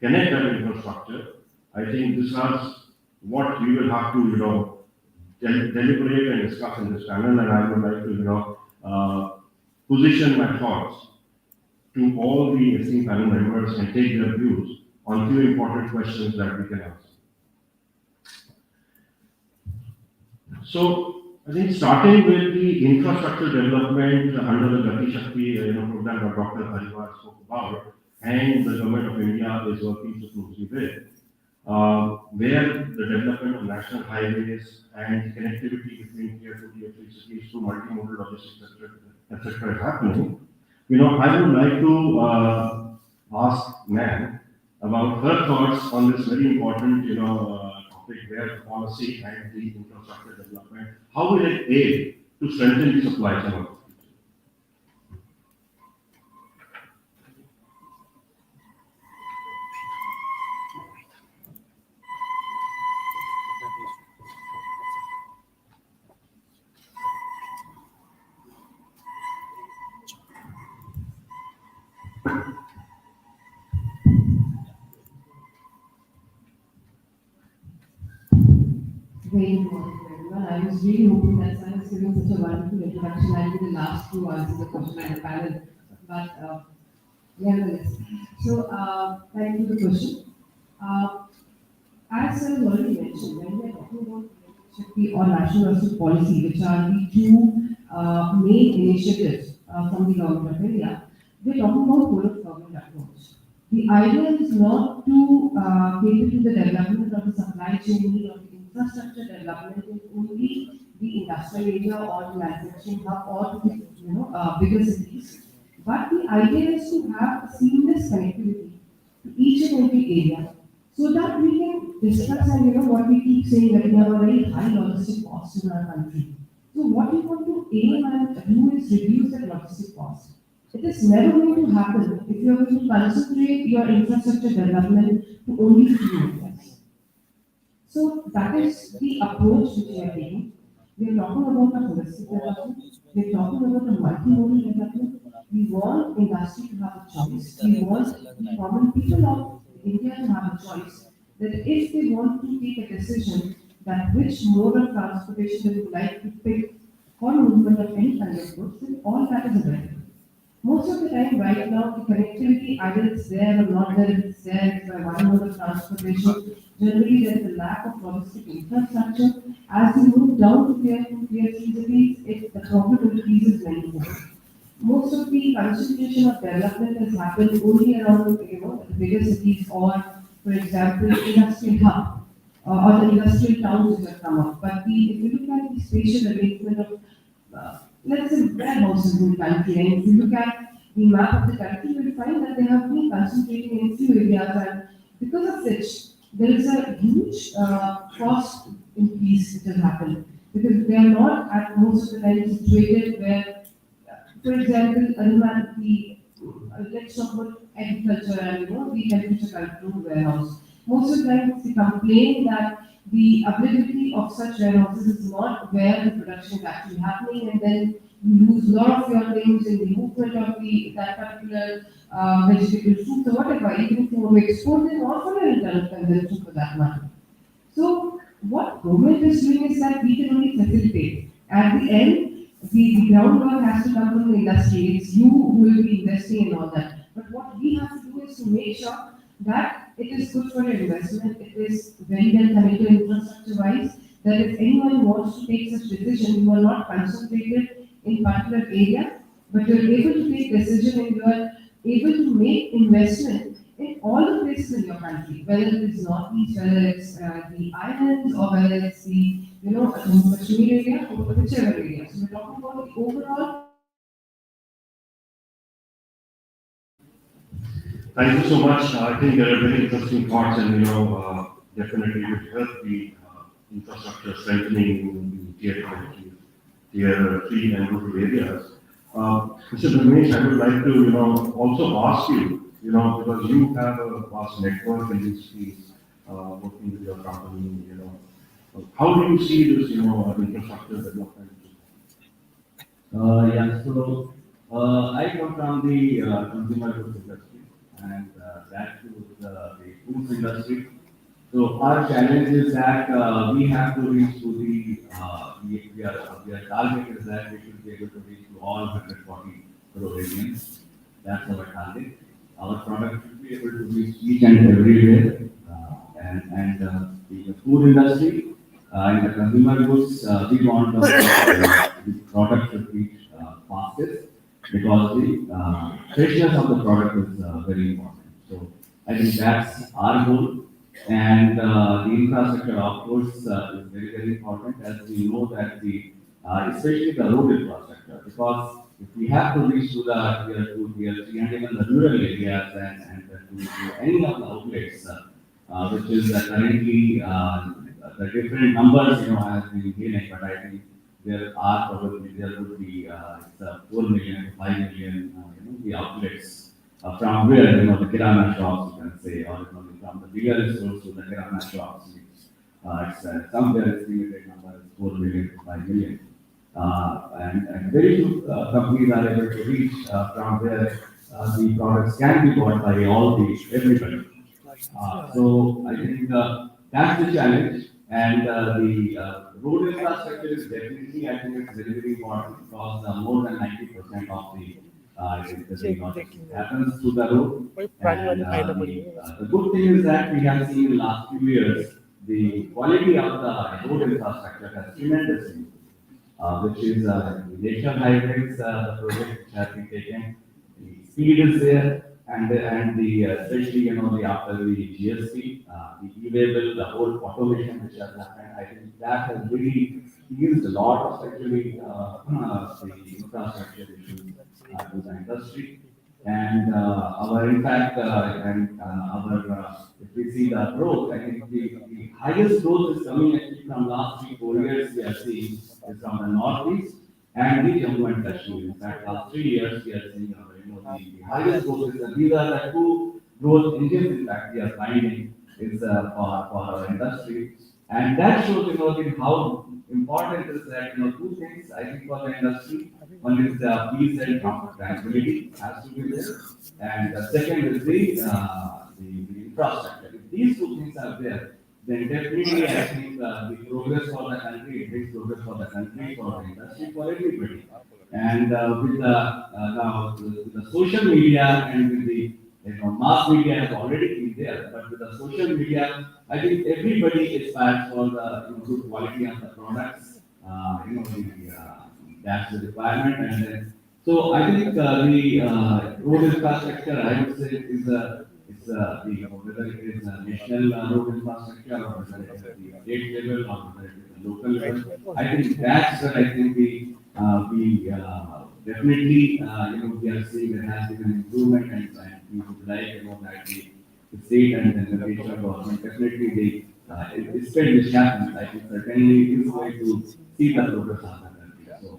connect that infrastructure? I think this is what we will have to, deliberate and discuss in this panel, and I would like to, position my thoughts to all the esteemed panel members and take their views on few important questions that we can answer. So, I think starting with the infrastructure development under the Gati Shakti program that Dr. Hariwar spoke about, and the government of India is working so closely with, where the development of national highways and connectivity between tier 2, tier 3 cities through multimodal logistics, etc. is happening. I would like to ask Nan about her thoughts on this very important, topic where policy and the infrastructure development, how will it aid to strengthen the supply chain of the future? Very important, everyone. I was really hoping that Sam is giving such a wonderful introduction. I'll be the last to answer the question on the panel. But nevertheless, so thank you for the question. Uh, as I already mentioned, when we are talking about Shakti or national resource policy, which are the two main initiatives from the government of India, we're talking about whole of government approach. The idea is not to cater to the development of the supply chain or the infrastructure development in only the industrial area or the manufacturing hub or the bigger cities, but the idea is to have a seamless connectivity to each and every area so that we can discuss and what we keep saying that we have a very high logistic cost in our country. So what we want to aim and do is reduce the logistic cost. It is never going to happen if you are going to concentrate your infrastructure development to only few areas. So that is the approach which we are taking. We are talking about a holistic development. We are talking about a multimodal development. We want industry to have a choice. We want the common people of India to have a choice that if they want to take a decision that which mode of transportation they would like to pick for movement of any kind of goods, then all that is available. Most of the time, right now, the connectivity, either it's there or not there, if it's there, it's by one mode of transportation. Generally, there is a lack of logistic infrastructure. As you move down to tier 2, tier 3 cities, the problem increases manifold. Most of the concentration of development has happened only around, the bigger cities or, for example, industrial hub or the industrial towns which have come up. But if you look at the spatial arrangement of let's say warehouses in the country, and if you look at the map of the country, you will find that they have been concentrating in few areas, and because of which there is a huge cost increase which has happened because they are not at most of the time situated where, for example, let's talk about agriculture and the temperature control warehouse. Most of the time, they complain that the availability of such warehouses is not where the production is actually happening, and then you lose a lot of your things in the movement of that particular vegetable, fruit, or whatever, even if you want to export them or for your internal consumption for that matter. So what government is doing is that we can only facilitate. At the end, the groundwork has to come from the industry. It's you who will be investing in all that. But what we have to do is to make sure that it is good for your investment. It is very well connected infrastructure wise. That if anyone wants to take such decision, you are not concentrated in particular area, but you are able to take decision and you are able to make investment in all the places in your country, whether it is northeast, whether it's the islands, or whether it's the Kashmir area, or whichever area. So we're talking about the overall. Thank you so much. I think there are very interesting thoughts, and definitely would help the infrastructure strengthening in tier 3 and rural areas. Mr. Dharmesh, I would like to also ask you, because you have a vast network in this space, working with your company, how do you see this, infrastructure development? Yeah, so I come from the consumer goods industry and that to the foods industry. So our challenge is that we have to reach to we are target is that we should be able to reach to all 140 crore Indians. That's our target. Our product should be able to reach each and everywhere. The food industry, In the consumer goods, we want the product to reach fastest because the freshness of the product is very important. So I think that's our goal. And the infrastructure, of course, is very, very important as we know that especially the road infrastructure, because if we have to reach to the tier 2, tier 3, and even the rural areas and to any of the outlets, which is currently the different numbers, has been given, but I think there would be 4 million, 5 million, the outlets from where, the kirana shops, you can say, or from the bigger stores to the kirana shops. It's somewhere estimated number is 4 million to 5 million. And very few companies are able to reach from where the products can be bought by everybody. So I think that's the challenge, and the road infrastructure is definitely, I think it's very, very important because more than 90% of the logistics happens through the road. And the good thing is that we have seen in the last few years the quality of the road infrastructure has tremendously improved, which is the national highways, the project which has been taken. The speed is there, and the especially the after the GST, the e-label, the whole automation which has happened. I think that has really eased a lot of actually the infrastructure issues to the industry. And our impact and our if we see the growth, I think the highest growth is coming actually from last 3 4 years. We are seeing is from the northeast and the Jammu and Kashmir. In fact, last 3 years we are seeing the highest growth is, these are the two growth engines. In fact, we are finding is for our industry, and that shows how important is that two things I think for the industry. One is the peace and tranquility has to be there, and the second is the infrastructure. If these two things are there, then definitely I think the progress for the country, it brings progress for the country, for the industry, for everybody. And with the now with the social media and with the mass media has already been there, but with the social media, I think everybody aspires for the good quality of the products. That's the requirement, and then so I think the road infrastructure, I would say, is whether it is a national road infrastructure or whether it is the state level or whether it is the local level. I think that's where I think we definitely we are seeing there has been an improvement, and we would like that the state and then the regional government definitely they instead which happens. I think certainly it is going to see the progress of the country. So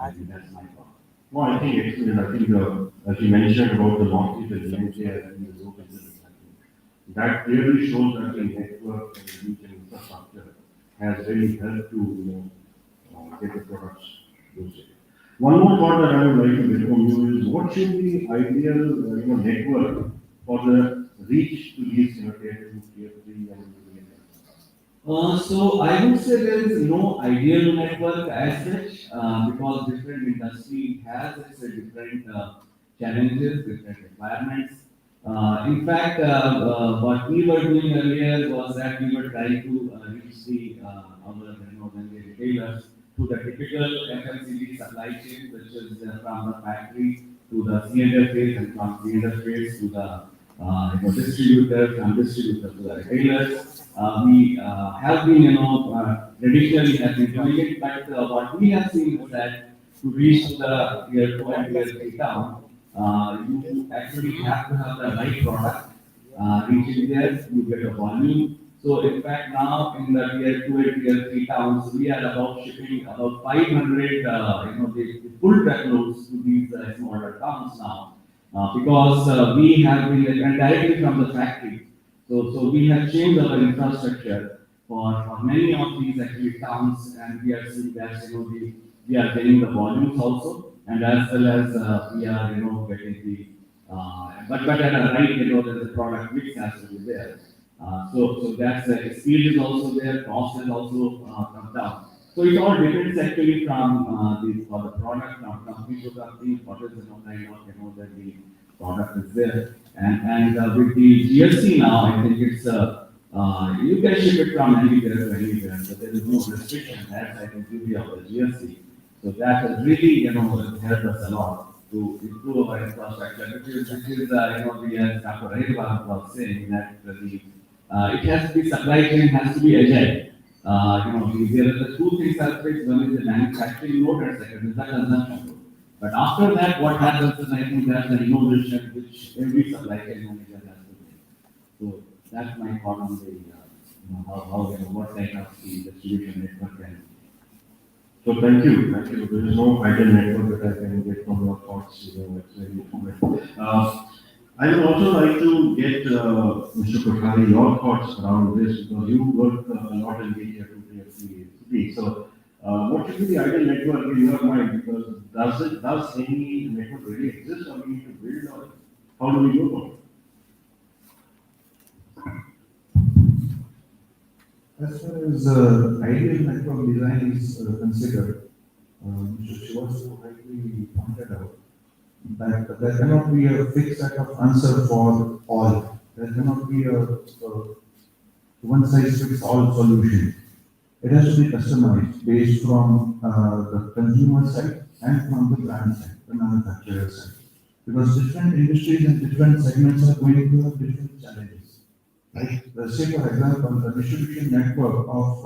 I think that's my thought. No, I think excellent. I think as you mentioned about the Northeast and GMK and the local business, I think that clearly shows that the network and the regional infrastructure has really helped to get the products used. One more thought that I would like to get from you is what should be the ideal network for the reach to these tier 2, tier 3 and So I would say there is no ideal network as such because different industry has its different challenges, different requirements. In fact, what we were doing earlier was that we were trying to reach the retailers to the typical FMCG supply chain, which is from the factory to the C&F phase and from C&F phase to the distributors and distributors to the retailers. We have been, traditionally have been doing it, but what we have seen is that to reach the tier 2 and tier 3 town, you actually have to have the right product. Reaching there, you get a volume. So in fact, now in the tier 2 and tier 3 towns, we are about shipping about 500, the full truckloads to these smaller towns now, because we have been and directly from the factory. So we have changed our infrastructure for many of these actually towns, and we are seeing that we are getting the volumes also, and as well as we are getting the but at a right there's a product mix has to be there. So that's speed is also there, cost is also come down. So it all depends actually from for the product from company to company, what is kind of that the product is there. And with the GST now, I think it's You can ship it from anywhere to anywhere, so there is no restriction as I can give you of the GSC. So that has really, helped us a lot to improve our infrastructure, we as Dr. Rahilwar was saying that it has to be, supply chain has to be agile. There are the two things are fixed, one is the manufacturing mode and second is the consumption mode. But after that, what happens is I think that's the innovation which every supply chain manager has to make. So that's my thought on the, what kind of the distribution network can be. So thank you, thank you. There is no ideal network that I can get from your thoughts, it's very informative. I would also like to get, Mr. Kothari, your thoughts around this, because you work a lot in the tier 2, tier 3 cities. So, what should be the ideal network in your mind? Because does any network really exist, or we need to build, or how do we go about it? As far as ideal network design is considered, Mr. Srivastava rightly pointed out that there cannot be a fixed set of answer for all. There cannot be a one size fits all solution. It has to be customized based from the consumer side and from the brand side, the manufacturer side. Because different industries and different segments are going to have different challenges. Like, say for example, the distribution network of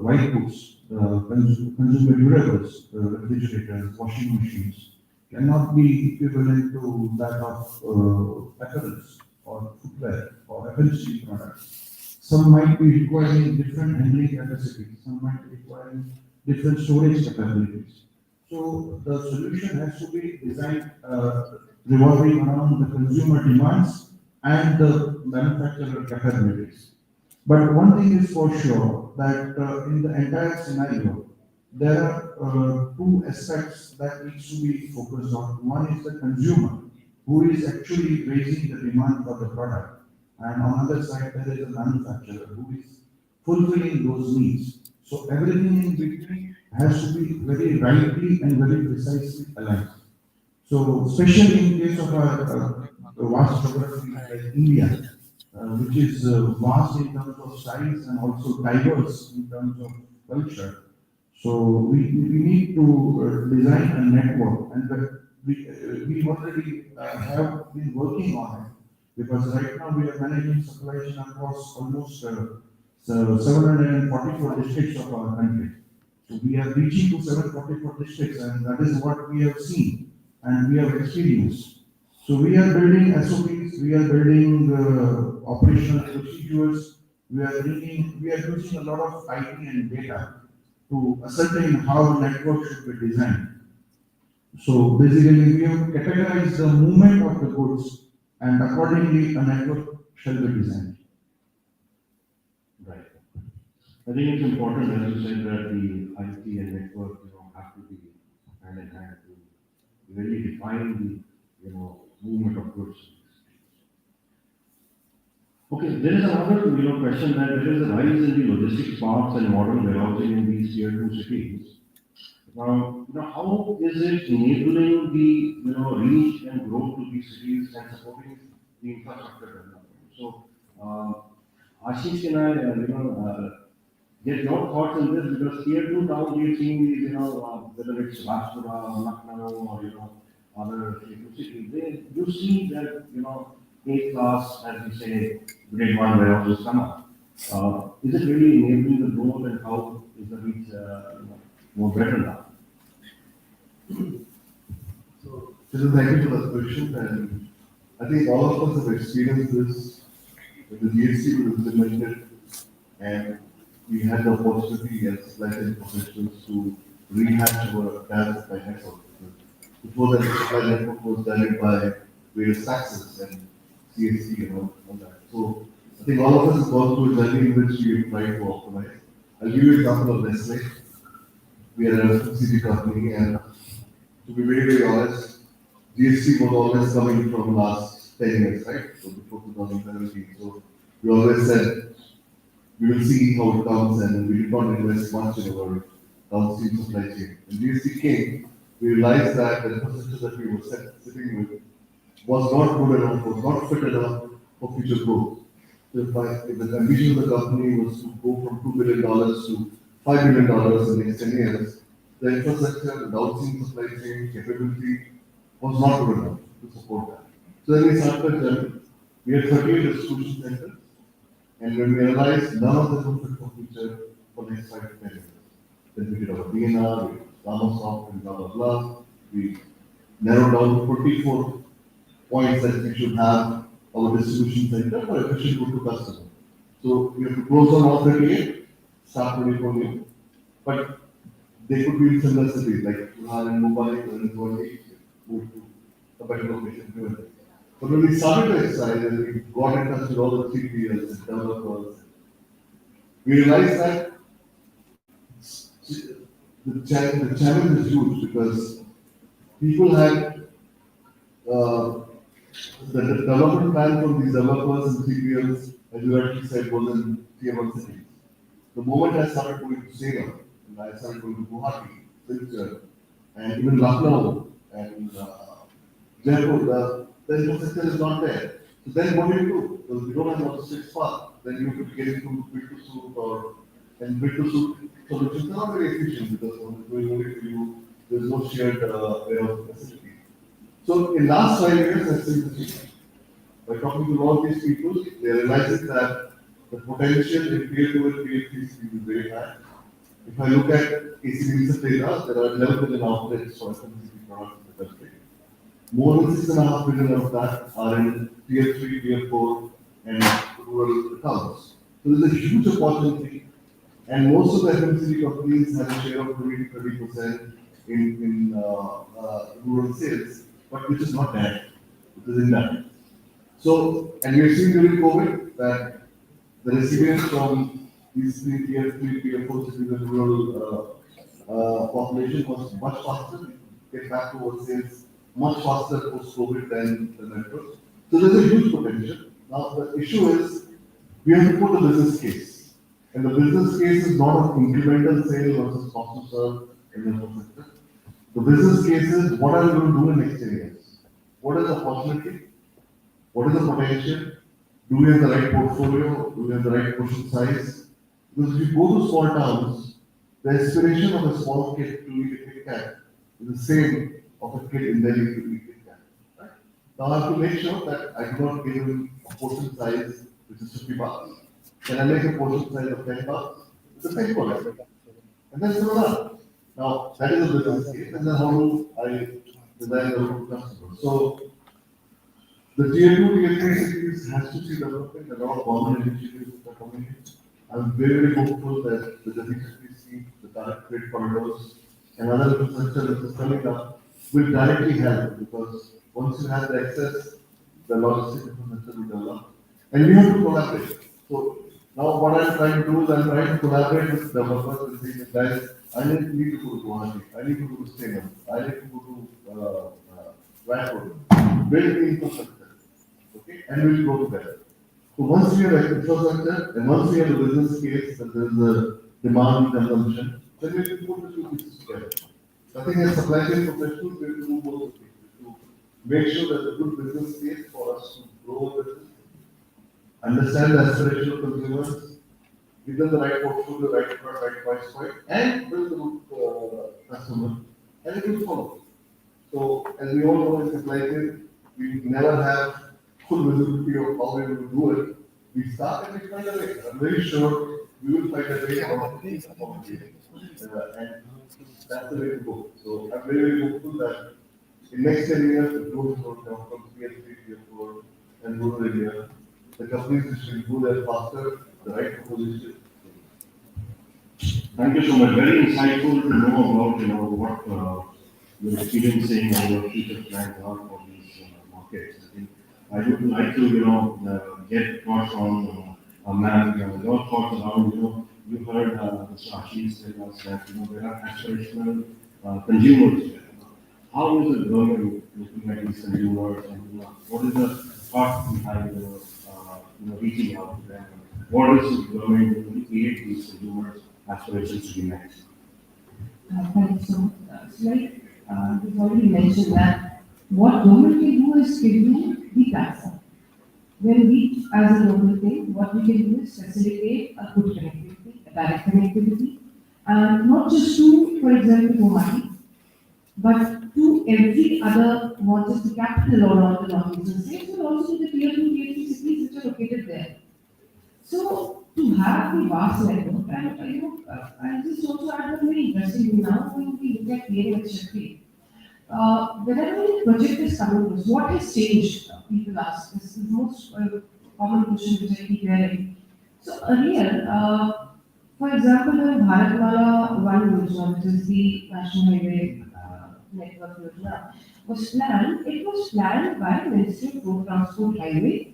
white goods, consumer durables, refrigerators, washing machines, cannot be equivalent to that of apparels or footwear or FMCG products. Some might be requiring different handling capacity, some might be requiring different storage capabilities. So the solution has to be designed revolving around the consumer demands and the manufacturer capabilities. But one thing is for sure that in the entire scenario, there are two aspects that needs to be focused on. One is the consumer, who is actually raising the demand for the product, and on the other side there is a manufacturer who is fulfilling those needs. So everything in between has to be very rightly and very precisely aligned. So, especially in case of our vast geography like India, which is vast in terms of size and also diverse in terms of culture. So we need to design a network, and we already have been working on it, because right now we are managing supply chain across almost 744 districts of our country. So we are reaching to 744 districts, and that is what we have seen and we have experienced. So we are building SOPs, we are building operational procedures, we are using a lot of IT and data to ascertain how network should be designed. So basically, we have categorized the movement of the goods, and accordingly, a network shall be designed. Right. I think it's important, as you said, that the IT and network, have to be hand in hand to really define the, movement of goods. Okay, there is another, question that there is a rise in the logistics parks and modern warehousing in these tier 2 cities. Now, how is it enabling the, reach and growth to these cities and supporting the infrastructure development? So, Ashish, can I, get your thoughts on this? Because tier 2 towns, we've seen these, whether it's Rajpura, Lucknow, or, other tier 2 cities, you see that, A-class, as you say, grade 1 warehouses come up. Is it really enabling the growth, and how is the reach, more better now? So thank you for that question, and I think all of us have experienced this when the GST was implemented, and we had the opportunity as supply chain professionals to rehash our entire supply network. Before that, the supply network was done by various taxes and CSC and all that. So I think all of us have gone through a journey in which we have tried to optimize. I'll give you an example of Nestle. We are a FMCG company, and to be very honest, GST was always coming from last 10 years, right? So before 2017. So we always said we will see how it comes, and we did not invest much in our downstream supply chain. When GST came, we realized that the infrastructure that we were sitting with was not good enough, was not fit enough for future growth. if the ambition of the company was to go from $2 billion to $5 billion in the next 10 years, the infrastructure, the downstream supply chain capability was not good enough to support that. So then we started a journey. We had 38 distribution centers, and when we realized none of them would fit for future for the next 5 to 10 years, then we did our DNR, we did Ramosoft, and blah, blah, blah. We narrowed down to 24 points that we should have our distribution center for efficient route to customer. So we have to close down all 38, start 24 new. But they could be in similar cities, like Wuhan and Mumbai, and Guwahati, move to a better location. But when we started the exercise and we got in touch with all the 3PLs and developers, we realized that the challenge is huge because people had the development plan from these developers and 3PLs, as you rightly said, was in tier 1 cities. The moment I started going to Salem, and I started going to Guwahati, Silchar, and even Lucknow, and Jaipur, the infrastructure is not there. So then what do? Because we don't have logistics park. Then you have to get into bid to suit and bid to suit solutions are not very efficient because when doing only for you, there's no shared warehouse facility. So in last 5 years, I've seen the change. By talking to all these people, they realize that the potential in tier 2 and tier 3 cities is very high. If I look at ACB's data, there are 11 million outlets for FMCG products in the country. More than 6.5 billion of that are in tier 3, tier 4, and rural towns. So there's a huge opportunity, and most of the FMCG companies have a share of 20 to 30% in rural sales, but which is not direct, it is indirect. So, and we have seen during COVID that the resilience from these tier 3, tier 4 cities and rural population was much faster. We get back to our sales much faster post-COVID than the metros. So there's a huge potential. Now the issue is we have to put a business case. And the business case is not an incremental sale versus cost to serve in the infrastructure. The business case is what are we going to do in next 10 years? What is the opportunity? What is the potential? Do we have the right portfolio? Do we have the right portion size? Because if you go to small towns, the aspiration of a small kid to eat a Kit Kat is the same of a kid in Delhi to eat Kit Kat. Right? Now I have to make sure that I do not give him a portion size which is 50 bucks. Can I make a portion size of 10 bucks? It's the same quality. And then so on. Now that is a business case, and then how do I design the route to customers? So the tier 2, tier 3 cities has to see development, a lot of government initiatives that are coming in. I'm very hopeful that the WCC, the direct trade corridors, and other infrastructure which is coming up will directly help because once you have the access, the logistic infrastructure will develop. And we have to collaborate. So now what I'm trying to do is I'm trying to collaborate with developers and say, guys, I need to go to Guwahati, I need to go to Salem, I need to go to Raipur, build the infrastructure. Okay, and we'll go together. So once we have infrastructure and once we have a business case that there is a demand consumption, then we will put the two pieces together. So I think as supply chain professionals, we have to do both of things. To make sure that a good business case for us to grow a business, understand the aspiration of consumers, give them the right portfolio, right product, right price point, and build the customer, and it will follow. So as we all know in supply chain, we never have full visibility of how we will do it. We start and we find a way. I'm very sure we will find a way of it. And that's the way to go. So I'm very hopeful that in next 10 years, the growth will come from tier 3, tier 4, and rural India. The companies which will go there faster, the right proposition. Thank you so much. Very insightful to know about, what you're experiencing and your future plans are for these markets. I think I would like to, get thoughts on that, your thoughts around, you heard Mr. Ashish tell us that, there are aspirational consumers here. How is the government looking at these consumers and, what is the thought behind, reaching out to them? What is the government doing to create these consumers' aspirations to be met? Thank you so much. We've already mentioned that what government can do is give you the platform. when we, as a local thing, what we can do is facilitate a good connectivity, a direct connectivity, and not just to, for example, Guwahati, but to every other, not just the capital or not the northeastern states, but also to the tier 2, tier 3 cities which are located there. So to have the vast network, and I just also add one very interesting thing now when we look at PMHFP. Whenever the project is coming to us, what has changed? People ask. This is the most common question which I keep hearing. So earlier, for example, when Bharatmala 1 Yojana, which is the National Highway Network Yojana, it was planned by Ministry of Road Transport Highway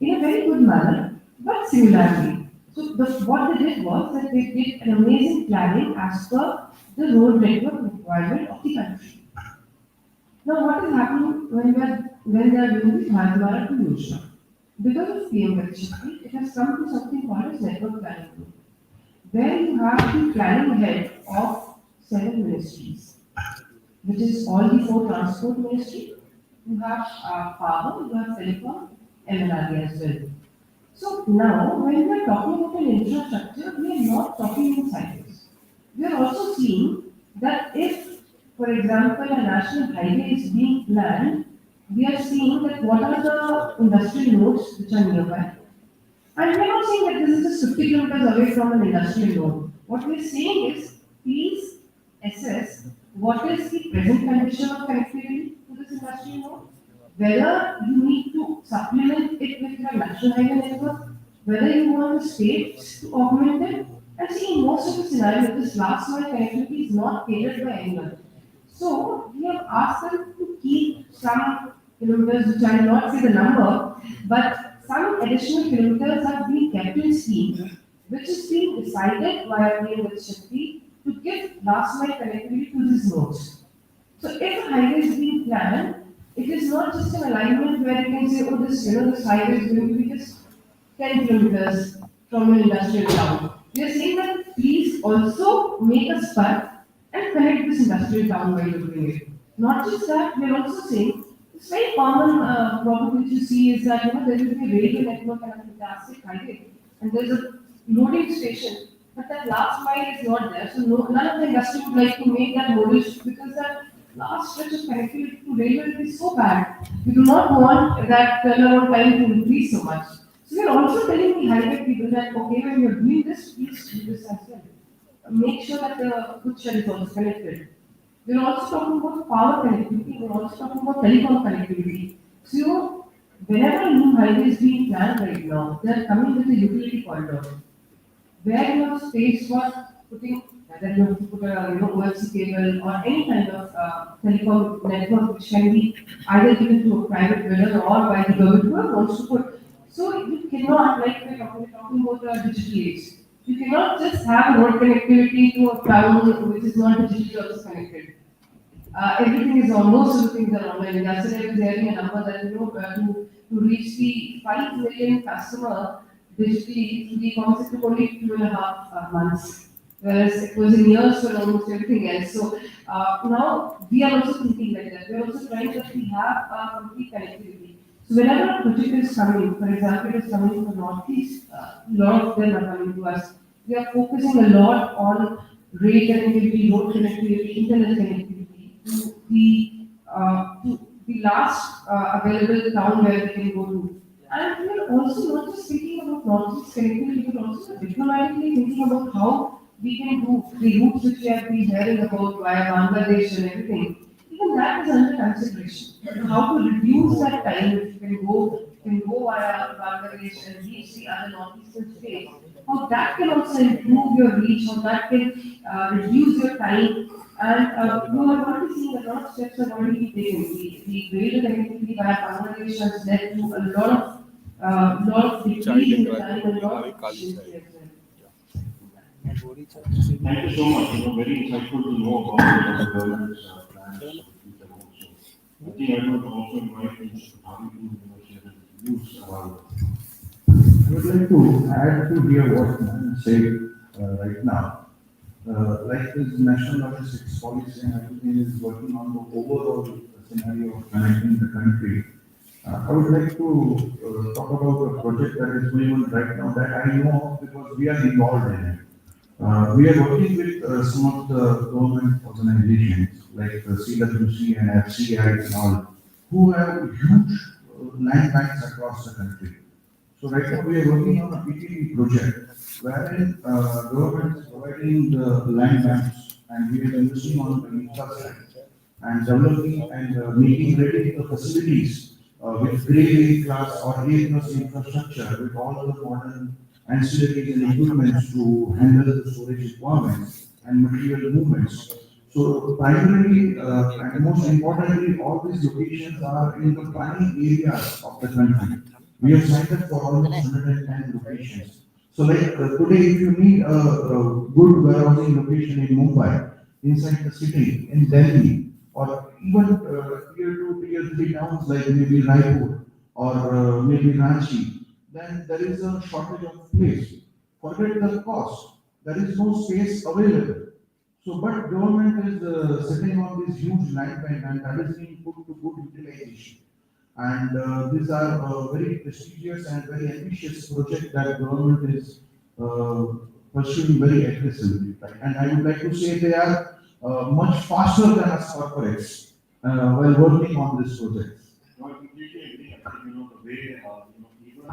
in a very good manner, but similarly. So what they did was that they did an amazing planning as per the road network requirement of the country. Now, what is happening when they are doing the Bharatmala to Yojana? Because of PM Gati, it has come to something called as network planning group, where you have the planning head of 7 ministries, which is all the 4 transport ministry. You have power, you have telecom, MNRE as well. So now, when we are talking about an infrastructure, we are not talking in silos. We are also seeing that if, for example, a national highway is being planned, we are seeing that what are the industrial nodes which are nearby. And we are not saying that this is just 50 kilometers away from an industrial node. What we are saying is, please assess what is the present condition of connectivity to this industrial node, whether you need to supplement it with your national highway network, whether you want the states to augment it. And see, in most of the scenarios, this last mile connectivity is not catered by anyone. So we have asked them to keep some kilometers, which I will not say the number, but some additional kilometers have been kept in scheme, which is being decided via PMHFP to give last mile connectivity to these nodes. So if a highway is being planned, it is not just an alignment where you can say, oh, this highway is going to be just 10 kilometers from an industrial town. We are saying that please also make a spur and connect this industrial town while you're doing it. Not just that, we are also saying, it's very common problem which you see is that there will be a railway network and a fantastic highway, and there's a loading station, but that last mile is not there. So none of the industry would like to make that modal because that last stretch of connectivity to railway will be so bad. We do not want that turnaround time to increase so much. So we are also telling the highway people that okay, when you're doing this, please do this as well. Make sure that the good shell is also connected. We're also talking about power connectivity, we're also talking about telecom connectivity. So whenever a new highway is being planned right now, they are coming with a utility corridor where you have space for putting, whether you have to put a OFC cable or any kind of telecom network which can be either given to a private vendor or by the government who wants to put. So you cannot, like we're talking about a digital age. You cannot just have road connectivity to a town which is not digitally also connected. Everything is almost everything is online. Yesterday I was hearing a number that to reach the 5 million customer digitally, the concept took only 2.5 months, whereas it was in years for almost everything else. So now we are also thinking like that. We are also trying that we have a complete connectivity. So whenever a project is coming, for example, it is coming from Northeast, a lot of them are coming to us. We are focusing a lot on rail connectivity, road connectivity, internet connectivity to the last available town where we can go to. And we are also not just thinking about Northeast connectivity, but also diplomatically thinking about how we can do the routes which we have been hearing about via Bangladesh and everything. Even that is under consideration. How to reduce that time if you can go via Bangladesh and reach the other northeastern states. How that can also improve your reach, how that can reduce your time. And you have already seen a lot of steps have already been taken. The railway connectivity via Bangladesh has led to a lot of decrease in the time and a lot of efficiency as well. Thank you so much. Very insightful to know about the government's plans for the future also. I think I would also invite Mr. Bhavi to share his views around it. I would like to add to here what man said right now. Like this national logistics policy and everything is working on the overall scenario of connecting the country. I would like to talk about a project that is going on right now that I know of because we are involved in it. We are working with some of the government organizations like CWC and FCI and all, who have huge land banks across the country. So right now we are working on a PPP project wherein government is providing the land banks and we are investing on the infrastructure and developing and making ready the facilities with grade A class or A plus infrastructure with all the modern ancillaries and equipments to handle the storage requirements and material movements. So primarily and most importantly, all these locations are in the prime areas of the country. We have signed up for almost 110 locations. So like today, if you need a good warehousing location in Mumbai, inside the city, in Delhi, or even tier 2, tier 3 towns like maybe Raipur or maybe Ranchi, then there is a shortage of place. Forget the cost. There is no space available. So, but government is sitting on this huge land bank and that is being put to good utilization. And these are very prestigious and very ambitious projects that government is uh, pursuing very aggressively. Right? And I would like to say they are much faster than us corporates while working on this project. No, I completely agree. I think, the way, even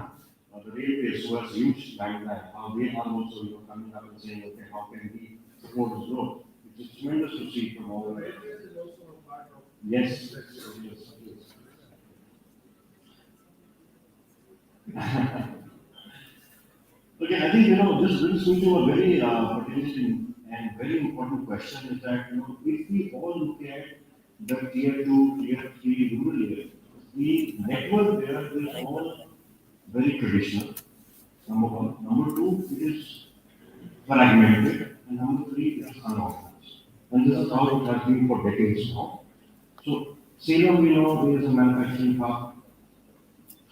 the railways who has huge line line, how they are also, coming up and saying, okay, how can we support this growth? It is tremendous to see from all the way. Yes, yes, yes. Okay, I think, this brings me to a very potential and very important question is that, if we all look at the tier 2, tier 3 rural areas, the network there is all very traditional, number one. Number two, it is fragmented. And number three, it is unorganized. And this is how it has been for decades now. So, Salem, is a manufacturing hub.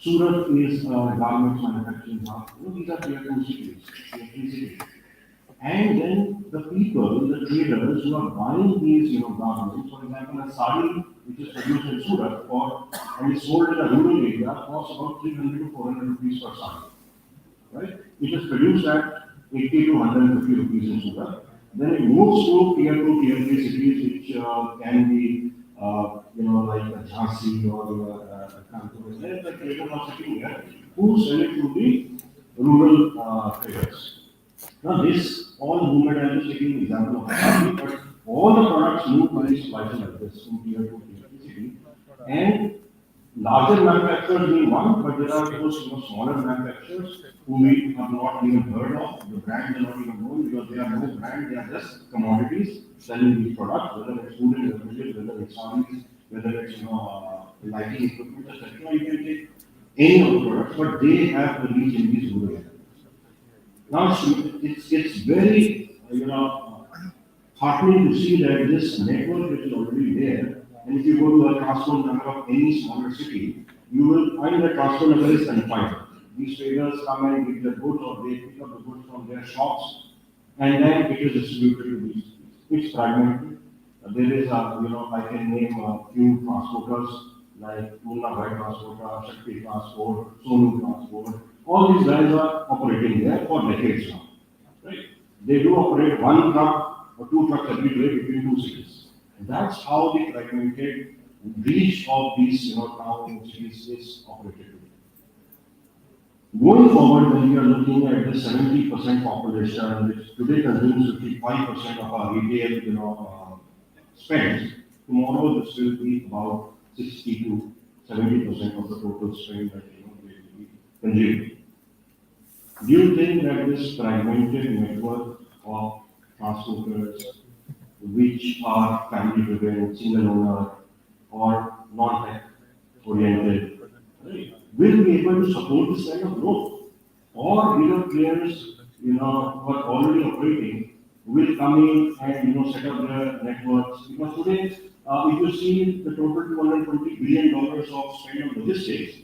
Surat is a garment manufacturing hub. These are tier 2 cities, tier 3 cities. And then the people, the traders who are buying these, garments, for example, a sari which is produced in Surat and is sold in a rural area costs about 300 to 400 rupees per sari, right? It is produced at 80 to 150 rupees in Surat. Then it moves to tier 2, tier 3 cities which can be, like a Jhansi or Kanpur. There the traders are sitting there who sell it to the rural traders. Now, this all movement, I'm just taking an example of Hitachi, but all the products move by supply chain like this from tier 2 tier 3 city. And larger manufacturers being one, but there are those smaller manufacturers who we have not even heard of. The brands are not even known because they are no brand, they are just commodities selling these products, whether it's food and beverages, whether it's sarees, whether it's lighting equipment, etc. You can take any of the products, but they have the reach in these rural areas. Now, it's very, heartening to see that this network which is already there, and if you go to a transport number of any smaller city, you will find that transport number is confined. These traders come and get the goods or they pick up the goods from their shops, and then it is distributed to these cities. It's fragmented. There is I can name a few transporters like Munna Bhai Transporter, Shakti Transport, Sonu Transport. All these guys are operating there for decades now. Right? They do operate one truck or two trucks every day between two cities. And that's how the fragmented reach of these towns and cities is operated today. Going forward, when we are looking at the 70% population, which today consumes 55% of our retail, spends, tomorrow this will be about 60 to 70% of the total spend that they will be consuming. Do you think that this fragmented network of transporters, which are family driven, single owner, or non-tech oriented, right, will be able to support this kind of growth? Or bigger players, who are already operating, will come in and set up their networks. Because today, if you see the total $220 billion of spend on logistics,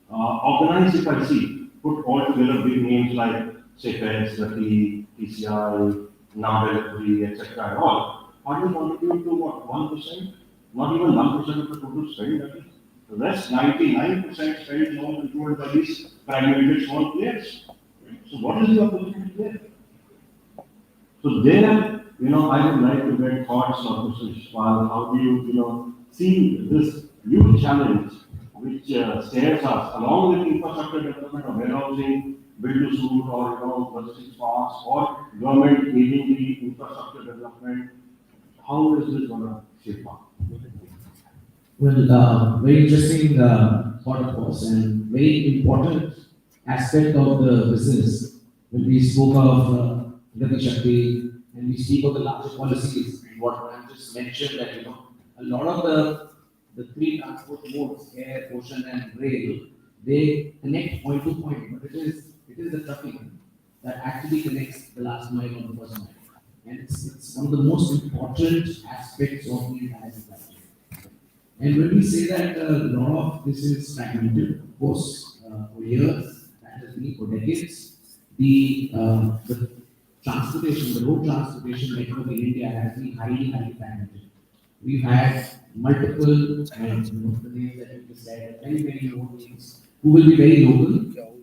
organized, if I see, put all together big names like CVSCL, Gati, TCI, Navel, etc. and all, hardly contribute to what, 1%? Not even 1% of the total spend, that is. The rest 99% spent is all controlled by these fragmented small players. So what is your position there? So there, I would like to get thoughts of Mr. Ishwal. How do you, see this huge challenge which stares us along with infrastructure development of warehousing, build to suit, or logistics parks, or government aiding the infrastructure development? How is this going to shape up? Well, very interesting thought, of course, and very important aspect of the business. When we spoke of Gati Shakti and we speak of the larger policies, what I just mentioned that a lot of the three transport modes, air, ocean, and rail, they connect point to point, but it is the trucking that actually connects the last mile on the first mile, and it's one of the most important aspects of the entire supply chain. And when we say that a lot of this is fragmented, of course, for years, that has been for decades, the transportation, the road transportation network in India has been highly, highly fragmented. We've had multiple, and the names that you just said, many, many more names, who will be very local,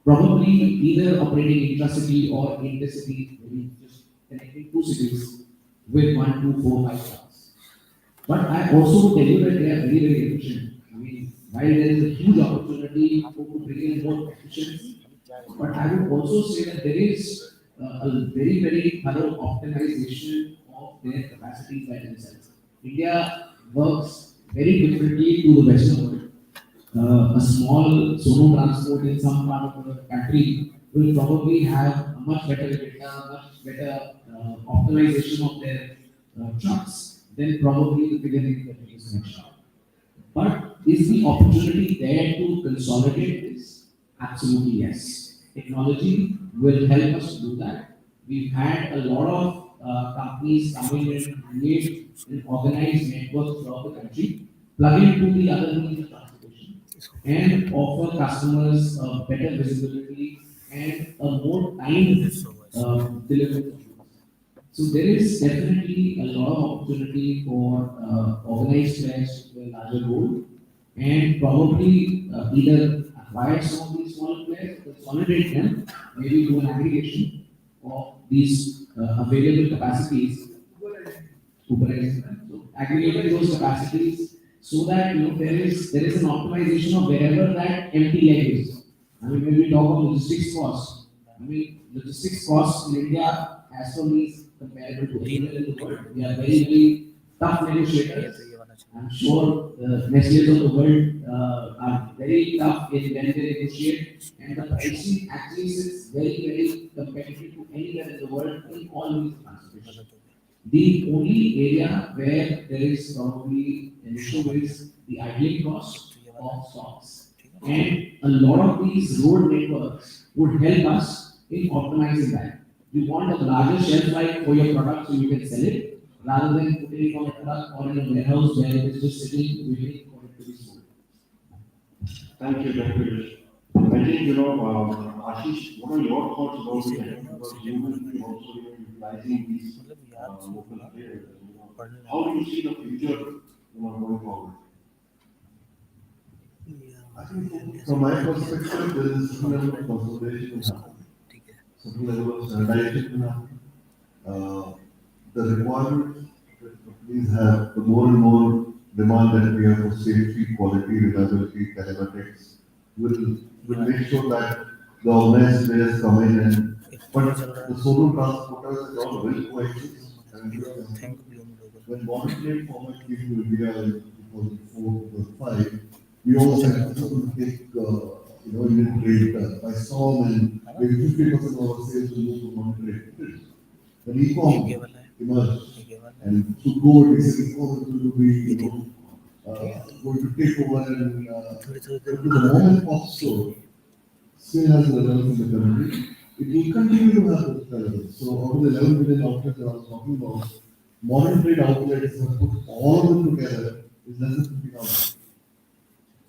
probably either operating intracity or intercity, maybe just connecting two cities with 1, 2, 4, 5 cars. But I also would tell you that they are very, very efficient. I mean, while there is a huge opportunity to bring in more efficiency, but I would also say that there is a very, very thorough optimization of their capacities by themselves. India works very differently to the Western world. A small solo transport in some part of the country will probably have a much better data, much better optimization of their trucks than probably the bigger things that we just mentioned. But is the opportunity there to consolidate this? Absolutely yes. Technology will help us do that. We've had a lot of companies coming in, create an organized network throughout the country, plug into the other means of transportation, and offer customers better visibility and a more timed delivery. So there is definitely a lot of opportunity for organized players to play a larger role and probably either acquire some of these smaller players, consolidate them, maybe do an aggregation of these available capacities, Uberize them. So aggregating those capacities so that there is an optimization of wherever that empty leg is. I mean, when we talk of logistics costs, I mean, logistics costs in India, as for me, is comparable to anywhere in the world. We are very, very tough negotiators. I'm sure the Nestle's of the world are very tough in when they negotiate, and the pricing actually sits very, very competitive to anywhere in the world in all these transportation. The only area where there is probably an issue is the idling cost of stocks. And a lot of these road networks would help us in optimizing that. You want a larger shelf life for your product so you can sell it, rather than putting it on a truck or in a warehouse where it is just sitting waiting for it to be sold. Thank you, thank you. I think, Ashish, what are your thoughts about it? Because you will be also utilizing these local players. How do you see the future going forward? I think from my perspective, there is some level of consolidation will happen. Some level of standardization will happen. The requirements that companies have, the more and more demand that we have for safety, quality, reliability, telematics, will make sure that the organized players come in and, but the solo transporters and all will coexist. And when modern trade format came to India in 2004, 2005, we all said this will take, Indian trade by storm, and maybe 50% of our sales will move to modern trade. When e-com emerged, and to go, they said e-com is going to be, going to take over, and the moment of store still has relevance in the country. It will continue to have those relevance. So out of the 11 million outlets that I was talking about, modern trade outlets, if I put all of them together, is less than 50,000.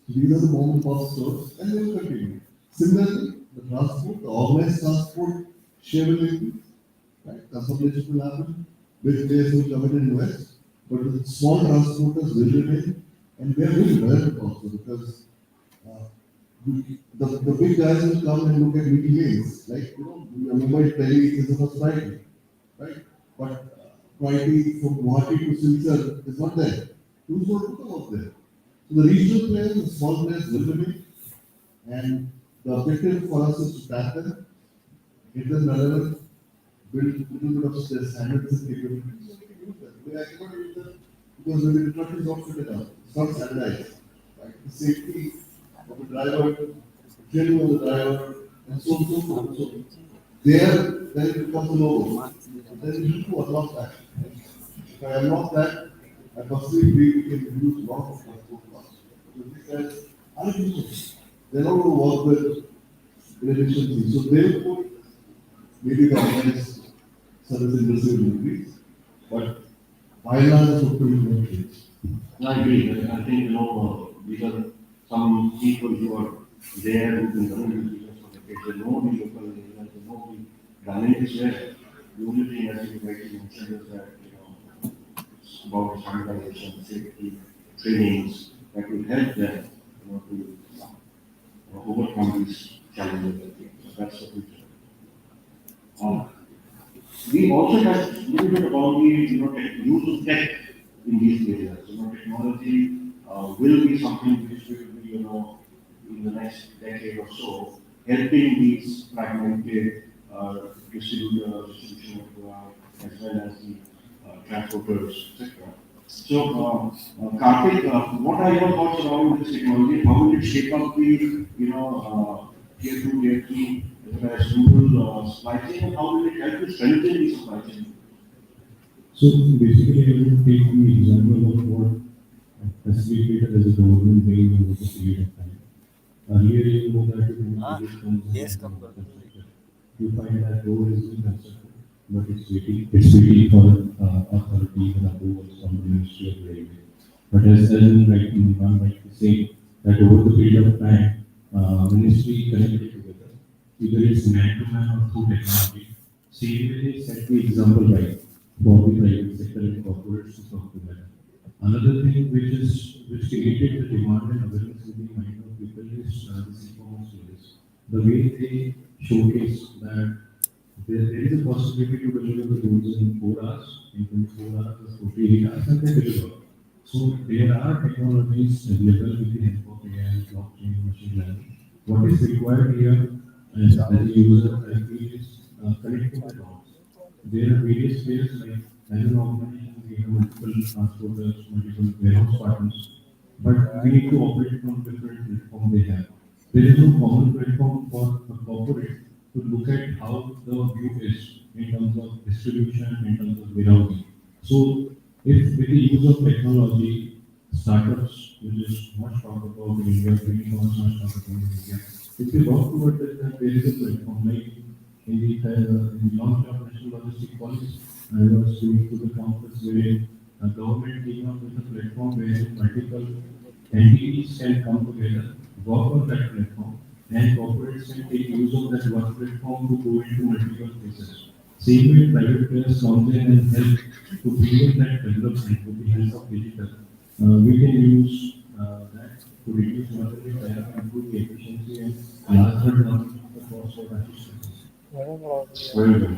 So these are the mom and pop stores, and they will continue. Similarly, the transport, the organized transport share will increase, right? Consolidation will happen, big players will come in and invest, but the small transporters will remain, And we are very relevant also because uh, the big guys will come and look at meeting lanes, like, your Mumbai Delhi is the first priority, right? But priority from Guwahati to Silchar is not there. Who's going to come up there? So the regional players, the small players will remain, and the objective for us is to tap them, get them relevant, build a little bit of their standards and capabilities so we can use them. We actually cannot use them because when the truck is not fitted up, it's not standardized. Right? The safety of the driver, training of the driver, and so on and so forth. So there, then it becomes a logo. So then you need to unlock that. If I unlock that, I personally believe we can reduce a lot of transport costs. So these guys are efficient. They're not going to work with inefficiency. So they will put maybe the organized service industry will increase, but by and large, the footprint will change. I agree. I think, these are some people who are there who can run these business for decades. They know the local areas, they know the dynamics there. The only thing, as you rightly mentioned, is that, it's about standardization, safety, trainings that will help them, to overcome these challenges. I think. So that's the future. We also have a little bit about the use of tech in these areas. Technology will be something which will be, in the next decade or so, helping these fragmented distribution network as well as the transporters, etc. So, Karthik, what are your thoughts around this technology? How will it shape up the, tier two, tier three, as well as rural supply chain, and how will it help to strengthen the supply chain? So basically, I will take the example of what facilitated as a government doing over the period of time. Earlier, you know that when the biggest comes in constructed, you find that road is being constructed, but it's waiting for authority and approvals from the Ministry of Railway. But as one rightly saying, that over the period of time, ministry connected together, either it's man to man or through technology. CVSCL set the example right for the private sector and corporates to come together. Another thing which created the demand and awareness in the mind of people is this e-commerce service. The way they showcase that there is a possibility to deliver the goods in 4 hours, in 24 hours, or 48 hours, and they deliver. So there are technologies available with the help of AI, blockchain, machine learning. What is required here as a user, I feel, is connecting the dots. There are various ways, like as an organization, we have multiple transporters, multiple warehouse partners, but we need to operate from different platforms they have. There is no common platform for a corporate to look at how the view is in terms of distribution, in terms of warehousing. So, if with the use of technology, startups, which is much talked about in India, unicorns much talked about in India, if we work towards it, then there is a platform like in the long-term national logistic policy. I was going to the conference where the government came up with a platform where multiple entities can come together, work on that platform, and corporates can take use of that one platform to go into multiple places. Same way private players comes in and help to build that development with the help of digital. We can use that to reduce not only time, improve the efficiency and larger amount of the cost of assistance. Very good.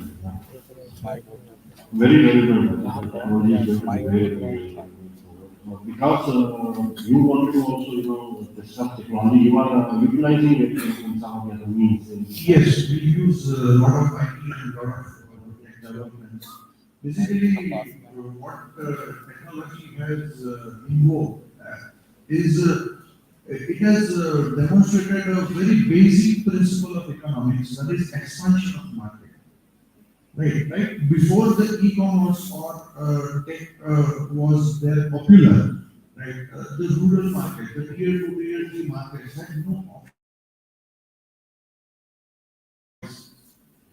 Very, very good. Technology is going to be very, very, because you wanted to also, discuss technology, you are utilizing it in some of the other means. Yes, we use a lot of IT and a lot of tech developments. Basically, what technology has invoked is it has demonstrated a very basic principle of economics, that is expansion of market. Right. Before the e-commerce or tech was there popular, right? The rural market, the tier two, tier three markets had no option.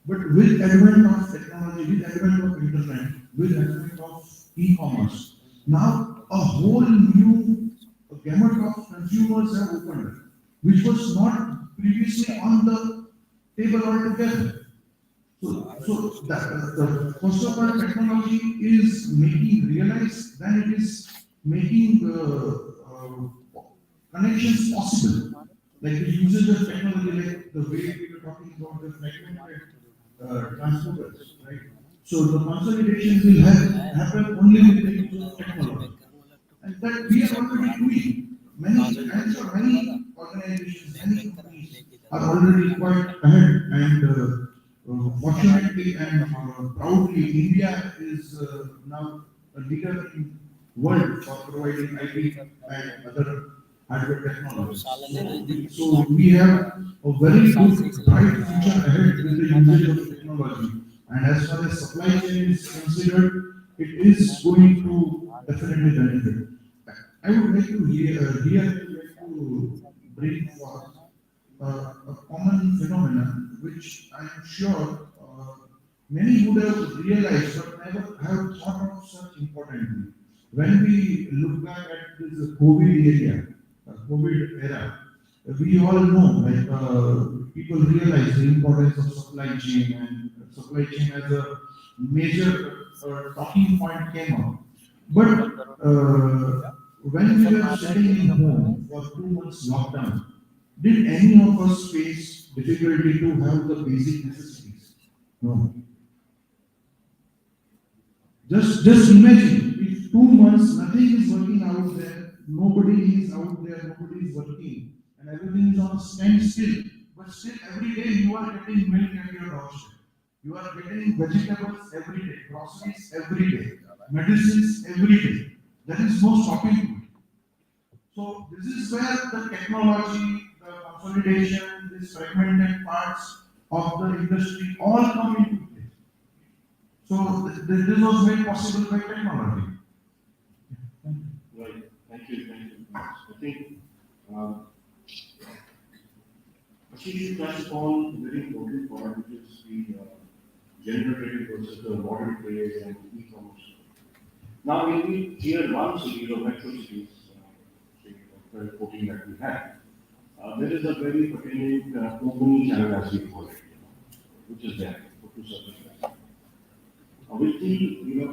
But with advent of technology, with advent of internet, with advent of e-commerce, now a whole new gamut of consumers have opened up, which was not previously on the table altogether. So that the first of all, technology is making realize, then it is making connections possible, like the usage of technology, like the way we were talking about the fragmented transporters, right? So the consolidation will happen only with the use of technology, and that we are already doing. Many, I'm sure many organizations, many companies are already quite ahead, and fortunately and proudly, India is now a leader in world for providing IT and other hardware technologies. So we have a very good, bright future ahead with the usage of technology. And as far as supply chain is considered, it is going to definitely benefit. I would like to like to bring forth a common phenomenon which I am sure many would have realized but never have thought of such importantly. When we look back at this COVID era, we all know, like, people realize the importance of supply chain, and supply chain as a major talking point came up. But when we were sitting in home for 2 months lockdown, did any of us face difficulty to have the basic necessities? No. Just imagine if 2 months nothing is working out there, nobody is out there, nobody is working, and everything is on standstill. But still, every day you are getting milk at your doorstep. You are getting vegetables every day, groceries every day, medicines every day. There is no stopping to it. So this is where the technology, the consolidation, these fragmented parts of the industry all come into play. So this was made possible by technology. Right, thank you, thank you. I think, um, actually you touched upon a very important point, which is the generated versus the modern trade and e-commerce. Now, in the tier one cities or metro cities, say, 12, 14 that we have, there is a very pertinent open channel as we call it, which is there for two services. With the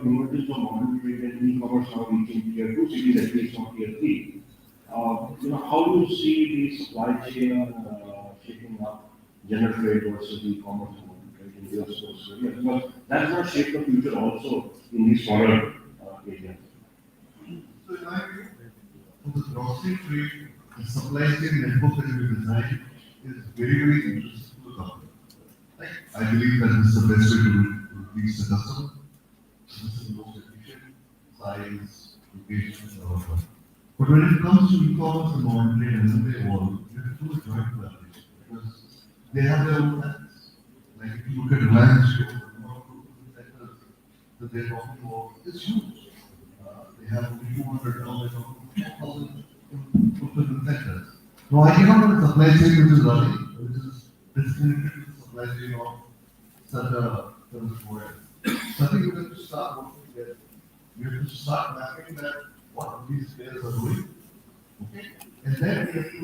emergence of modern trade and e-commerce now reaching tier two cities, at least not tier three, how do you see the supply chain shaping up, general trade versus e-commerce and modern trade in your source areas? Because that's not shape the future also in these smaller areas. So in my view, for the grocery trade, the supply chain network that we designed is very, very interesting to the government. Like, I believe that this is the best way to reach the customer. This is the most efficient, size, location, and all that. But when it comes to e-commerce and modern trade and when they evolve, you have to do a joint collaboration because they have their own plans. Like if you look at Reliance, the number of sectors that they're talking about is huge. They have only 200, now they're talking 2,000 fulfillment centers. Now I cannot have a supply chain which is running, which is disconnected to the supply chain of such a service provider. So I think we have to start working together. We have to start mapping that what these players are doing. Okay? And then we have to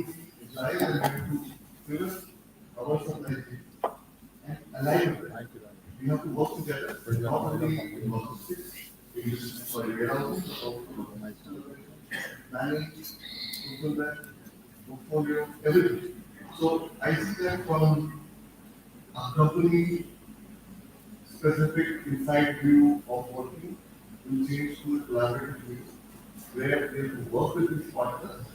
decide and we have to pivot our supply chain and align with it. We have to work together, not only in logistics, warehousing, but also planning, fulfillment, portfolio, everything. So I see that from a company specific inside view of working will change to a collaborative view where they will work with these partners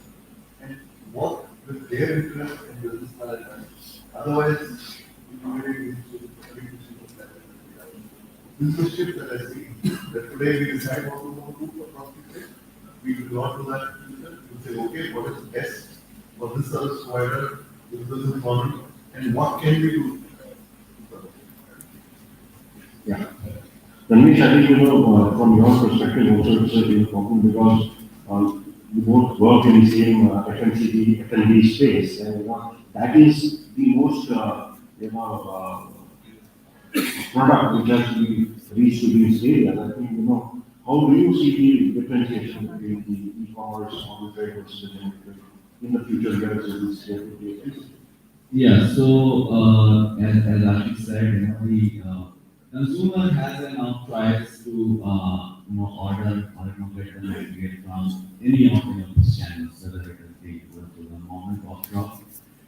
and work with their interest in business management. Otherwise, it will be very useful. This is a shift that I see. That today we decide what we want to do for profit. We will not do that in the future. We will say, okay, what is best for this service provider, this business model, and what can we do? Yeah. Ramesh, I think, from your perspective also it's very important because we both work in the same FMCG, F&B space, and that is the most, product which has to be reached to these areas. I think, how do you see the differentiation between the e-commerce, modern trade versus the general trade in the future years as this is? Yeah, so as Ashik said, the consumer has an now choice to order or get the material from any of these channels, whether it is the mom and pop shop,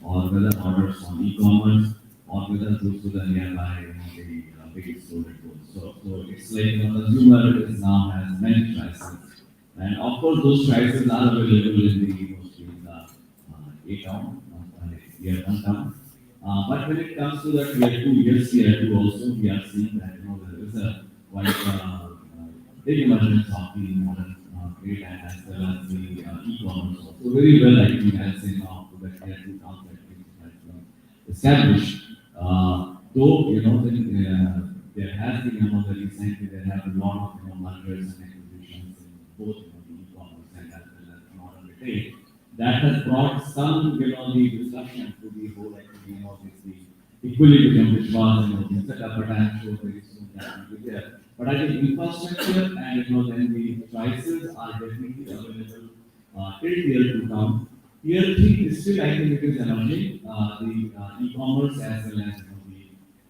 or whether orders on e-commerce, or whether goes to the nearby, the big store it goes. So it's like, consumer is now has many choices. And of course, those choices are available in the mostly in the A-town, tier 1 town. But when it comes to the tier 2, yes, tier 2 also, we are seeing that, there is a quite big emergence of the modern trade and as well as the e-commerce. So very well, I think, I'll say now, to the tier 2 towns that we have established. Though, there has been, the recently, there have a lot of, mergers and acquisitions in both, the e-commerce and as well as modern retail. That has brought some, the discussion to the whole, actually, this the equilibrium which was, set up, but I'm sure very soon that will be there. But I think infrastructure and, then the choices are definitely available till tier 2 town. Tier 3 is still, I think, it is emerging, the e-commerce as well as, the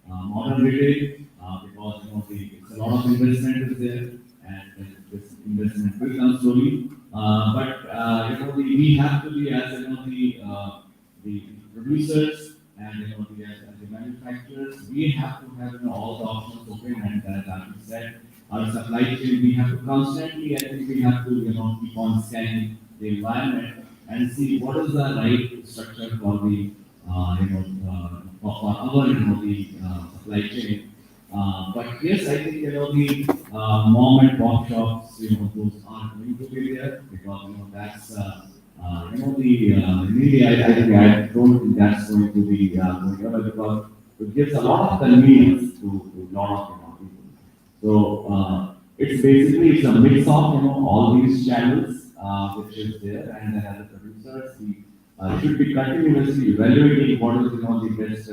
modern retail, because, it's a lot of investment is there, and this investment will come slowly. But we have to be as the producers and as the manufacturers, we have to have all the options open, and as I said, our supply chain, we have to constantly, I think we have to keep on scanning the environment and see what is the right structure for the for our the supply chain. But yes, I think the mom and pop shops, those are going to be there because that's in India, I don't think that's going to be going over because it gives a lot of convenience to a lot of people. So it's basically it's a mix of all these channels which is there, and then as a producers we should be continuously evaluating what is the best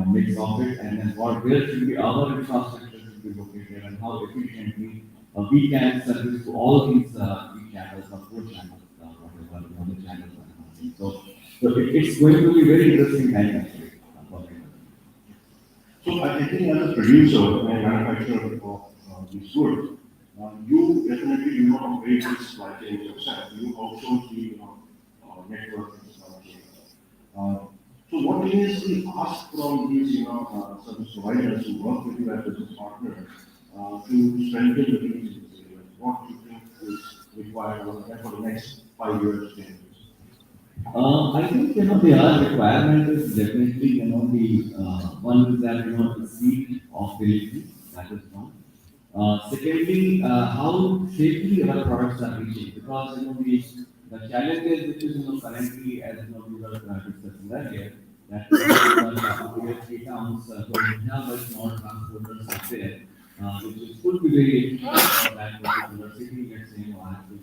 mix of it, and then where should be our infrastructure should be located, and how efficiently we can service to all these channels or four channels, whatever the channels are. It's going to be very interesting time actually. For me. So I think as a producer and manufacturer of these goods, you definitely do not operate this supply chain yourself. You outsource the network and stuff. So what is the ask from these service providers who work with you as business partners to strengthen the teams in this area? What do you think is required for the next 5 years, 10 years? I think the requirement is definitely the one is that the speed of delivery, that is one. Secondly, how safely our products are reaching, because the challenges which is currently, as we were discussing earlier, that tier 3 towns don't have a small transporters out there, which is could be very efficient for that particular city. Let's say I have to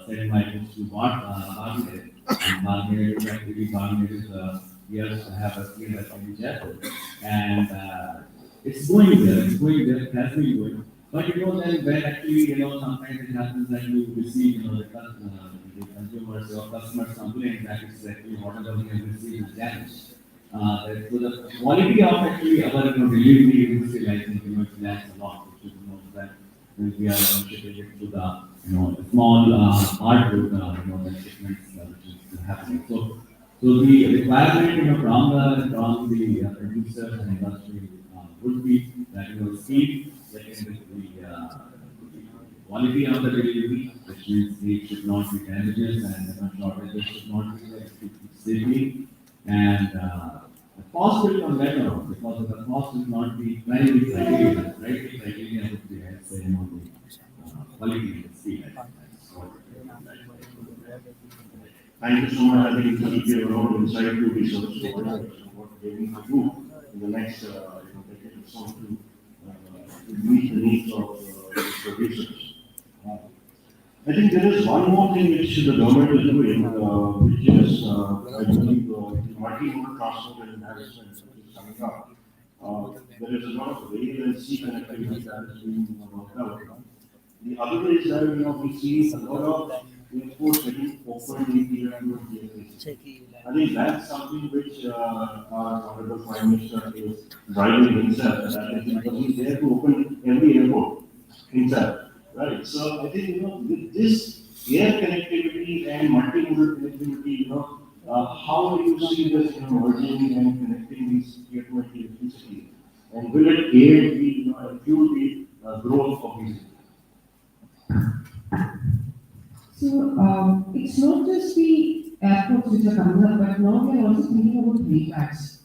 send my goods to Barnet, and Barnet is actually we also have a scale at the airport, and it's going there, it has been going. But then when actually, sometimes it happens that you receive, the consumers or customers complain that it's actually whatever we have received is damaged. So the quality of actually our delivery is still, I think, it lacks a lot, which is, that we are shipping it to the small hardwood, the shipments which is happening. So the requirement, from the producers and industry would be that, speed, second, the quality of the delivery, which means it should not be damages and shortages should not be there, safely, and the cost will come later on because the cost will not be primary criteria, right? The criteria would be, I'd say, the quality and the speed. That's what Thank you so much. I think it will give a lot of insight to the service providers and what they need to do in the next decade or so to meet the needs of the producers. I think there is one more thing which the government is doing, which is, I believe, the multi-modal transport and investment which is coming up. There is a lot of rail and sea connectivity that is being worked out. The other is that we see a lot of airports getting opened in tier 2 and tier 3. I think that's something which our Honorable Prime Minister is driving himself, that is because he's there to open every airport himself. Right, so I think, with this air connectivity and multimodal connectivity, how do you see this, merging and connecting these tier two and tier three cities? And will it aid the, and fuel the growth of these? So, it's not just the airports which are coming up, but now we are also thinking about helipads.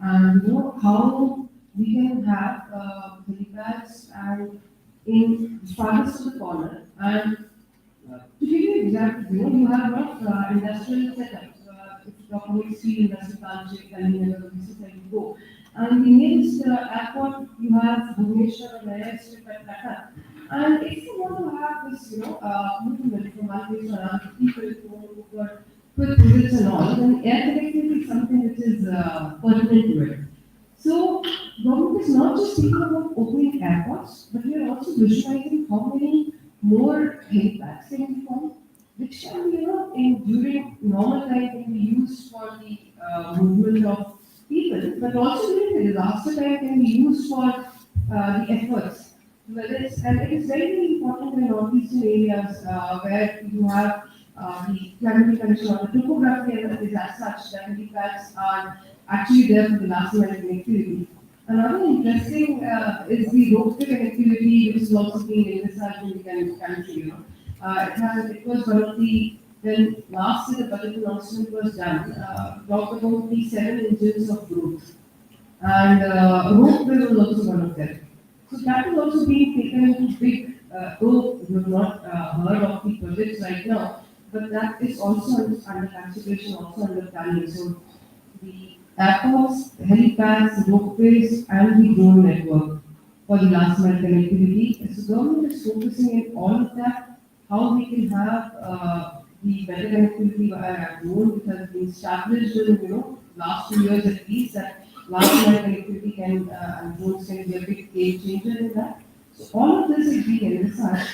And how we can have helipads and in farthest of the corner. And to give you an example, you have a lot of industrial setups. If you talk about steel industry, Kanchi, Kalina, this is where you go. And the nearest airport, you have Bhubaneswar or airstrip at Qatar. And if you want to have this, movement from one place to another, people who got quick visits and all, then air connectivity is something which is pertinent to it. So, government is not just thinking about opening airports, but we are also visualizing how many more helipads can be formed, which can be, during normal time can be used for the movement of people, but also during the disaster time can be used for the efforts. Whether it's, and it is very, very important in northeastern areas where you have the climate condition or the topography is as such that helipads are actually there for the last mile connectivity. Another interesting is the roadway connectivity, which is also being envisaged in the country. It was one of the, when last year the budget announcement was done, talked about the 7 engines of growth, and roadway was also one of them. So that is also being taken into big, though we have not heard of the projects right now, but that is also under consideration, also under planning. So the airports, the helipads, the roadways, and the drone network for the last mile connectivity. So government is focusing in all of that, how we can have the better connectivity via drone, which has been established in last 2 years at least, that last mile connectivity can and drones can be a big game changer in that. So all of this is being envisaged.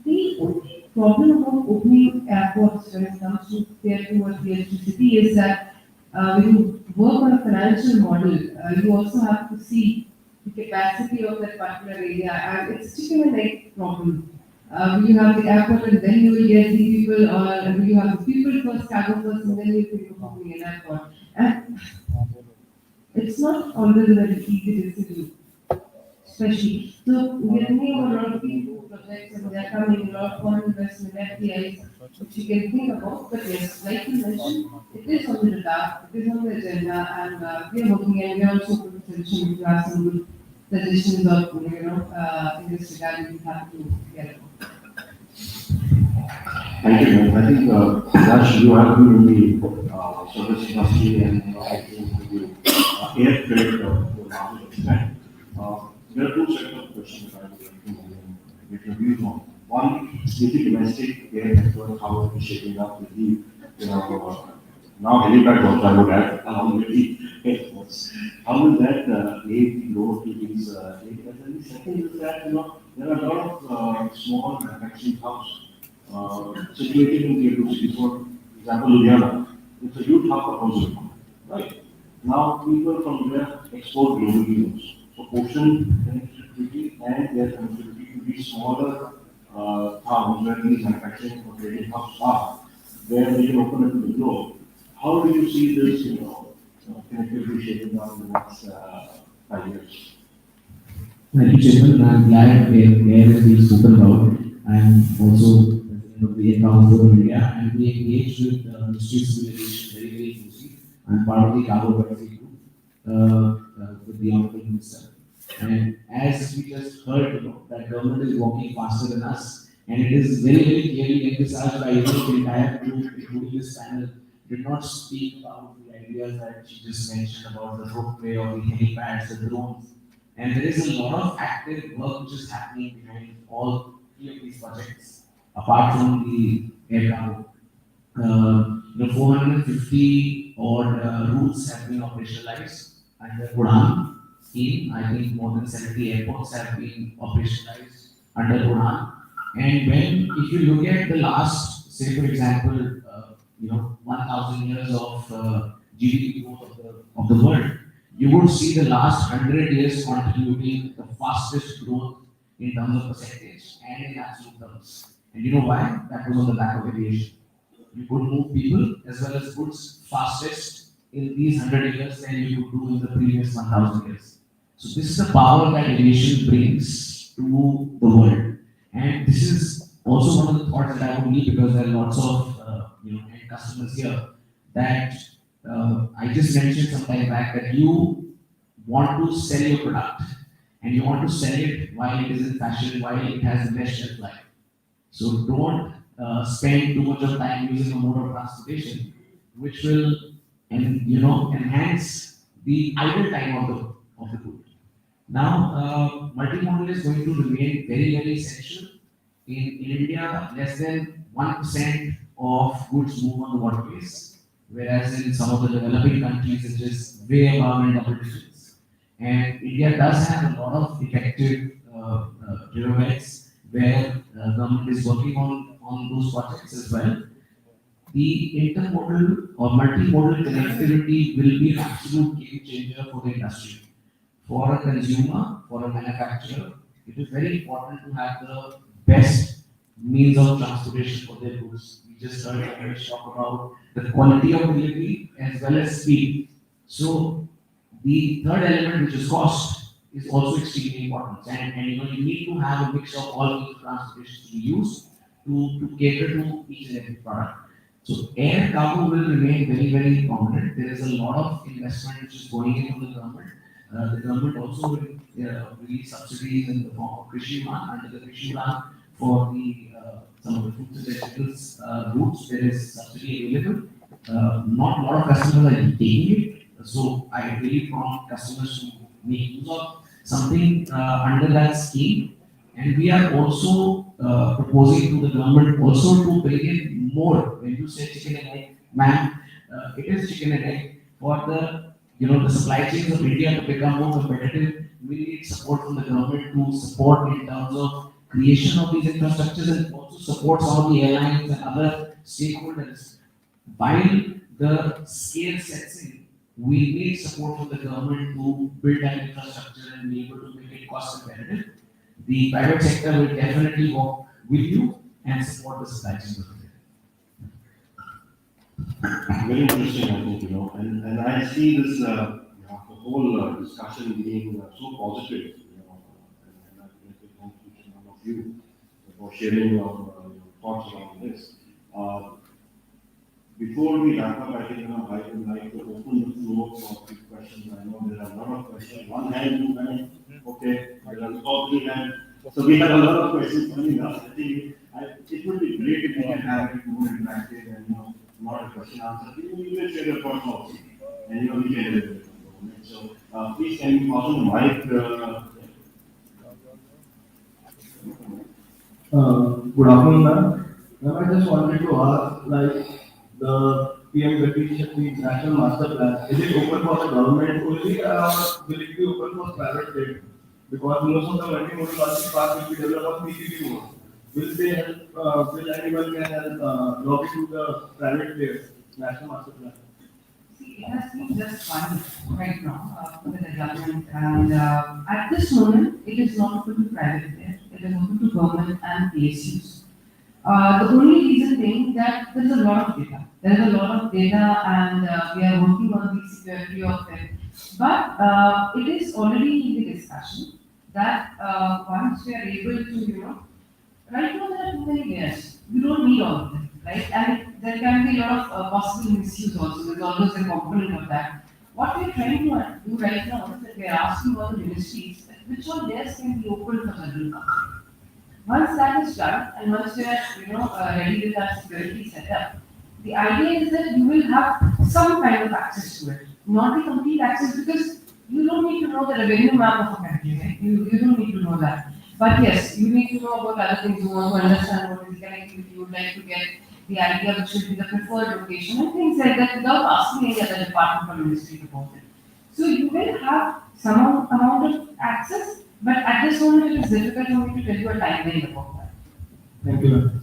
The only problem about opening airports when it comes to tier 2 or tier 3 city is that when you work on a financial model, you also have to see the capacity of that particular area, and it's chicken and egg problem. Will you have the airport and then you will get the people, or will you have the people first, cargo first, and then you think of opening an airport? And it's not always a very easy decision, especially. So we are thinking about a lot of people projects and they are coming, a lot of foreign investment, FDIs, which you can think about. But yes, like you mentioned, it is on the radar, it is on the agenda, and we are working and we are also open to suggestions. We have some good suggestions of, in this regard, we have to get it. Thank you, ma'am. I think, Yash, you have been in the service industry and I think the air freight to a large extent. There are two sets of questions that I would like to get your views on. One is the domestic air network, how it is shaping up with the, now helipad also I would add, along with the airports. How will that aid the growth to these areas? And the second is that, there are a lot of small manufacturing hubs situated in tier two cities. For example, Ludhiana, it's a huge hub for housing, right? Now people from there export globally also. So ocean connectivity and their connectivity to these smaller towns where these manufacturing or trading hubs are, where they can open it to the globe. How do you see this, connectivity shaping up in the next 5 years? Thank you, Chairman. I'm glad air is being spoken about. I'm also president of the Air Cargo Board of India, and we engage with Ministry of Civil Aviation very, very closely. I'm part of the Cargo Advisory Group with the Honorable Minister. And as we just heard, that government is working faster than us, and it is very, very clearly emphasized by the entire group, including this panel, did not speak about the ideas that she just mentioned about the roadway or the helipads, the drones. And there is a lot of active work which is happening behind all three of these projects, apart from the air cargo. 450 odd routes have been operationalized under Udan scheme. I think more than 70 airports have been operationalized under Udan. And when, if you look at the last, say for example, 1,000 years of GDP growth of the world, you would see the last 100 years contributing the fastest growth in terms of percentage and in absolute terms. And you know why? That was on the back of aviation. You could move people as well as goods fastest in these 100 years than you could do in the previous 1000 years. So this is the power that aviation brings to the world. And this is also one of the thoughts that I would leave, because there are lots of end customers here, that I just mentioned some time back that you want to sell your product and you want to sell it while it is in fashion, while it has the best shelf life. So don't spend too much of time using a mode of transportation, which will enhance the idle time of the good. Now, multimodal is going to remain very, very essential. In India, less than 1% of goods move on the waterways, whereas in some of the developing countries, it is way above in double digits. And India does have a lot of effective riverbeds where government is working on those projects as well. The intermodal or multimodal connectivity will be an absolute game changer for the industry. For a consumer, for a manufacturer, it is very important to have the best means of transportation for their goods. We just heard Ramesh talk about the quality of delivery as well as speed. So the third element, which is cost, is also extremely important. And you need to have a mix of all means of transportation to be used to cater to each and every product. So air cargo will remain very, very prominent. There is a lot of investment which is going in from the government. The government also will release subsidies in the form of Krishi Maan, under the Krishi Maan for the some of the fruits and vegetables routes. There is subsidy available. Not a lot of customers are taking it, so I really prompt customers to make use of something under that scheme. And we are also proposing to the government also to bring in more. When you say chicken and egg, ma'am, it is chicken and egg for the supply chains of India to become more competitive. We need support from the government to support in terms of creation of these infrastructures, and also support some of the airlines and other stakeholders. While the scale sets in, we need support from the government to build that infrastructure and be able to make it cost competitive. The private sector will definitely work with you and support the supply chain of India. Very interesting, I think, and I see this, the whole discussion being so positive, and I'd like to thank each one of you for sharing your thoughts around this. Before we wrap up, I think, I would like to open the floor for quick questions. I know there are a lot of questions. One hand, two hands, okay, there are all three hands. So we have a lot of questions coming up. I think it would be great if we can have it more interactive and, not a question answer. You will share your thoughts also, and we can do it. So please can you pass on the mic? Good afternoon, ma'am. Ma'am, I just wanted to ask, like, the PM Gati Shakti National Master Plan, is it open for the government only, or will it be open for private sector? Because most of the multimodal logistics park will be developed on PPP mode. Will they help, will anyone can help, lobby to the private players, National Master Plan? See, it has been just 1 year right now for the development, and at this moment, it is not open to private players, it is open to government and PSUs. The only reason being that there is a lot of data. There is a lot of data, and we are working on the security of it. But it is already in the discussion that once we are able to, right now there are too many layers. We don't need all of them, right? And there can be a lot of possible misuse also. There's always a component of that. What we are trying to do right now is that we are asking all the ministries which all layers can be open for general public. Once that is done, and once we are, ready with our security setup, the idea is that you will have some kind of access to it, not the complete access, because you don't need to know the revenue map of a country, right? You don't need to know that. But yes, you need to know about other things. You want to understand what is connectivity. You would like to get the idea which should be the preferred location and things like that without asking any other department or ministry about it. So you will have some amount of access, but at this moment it is difficult for me to tell you a timeline about that. Thank you, ma'am.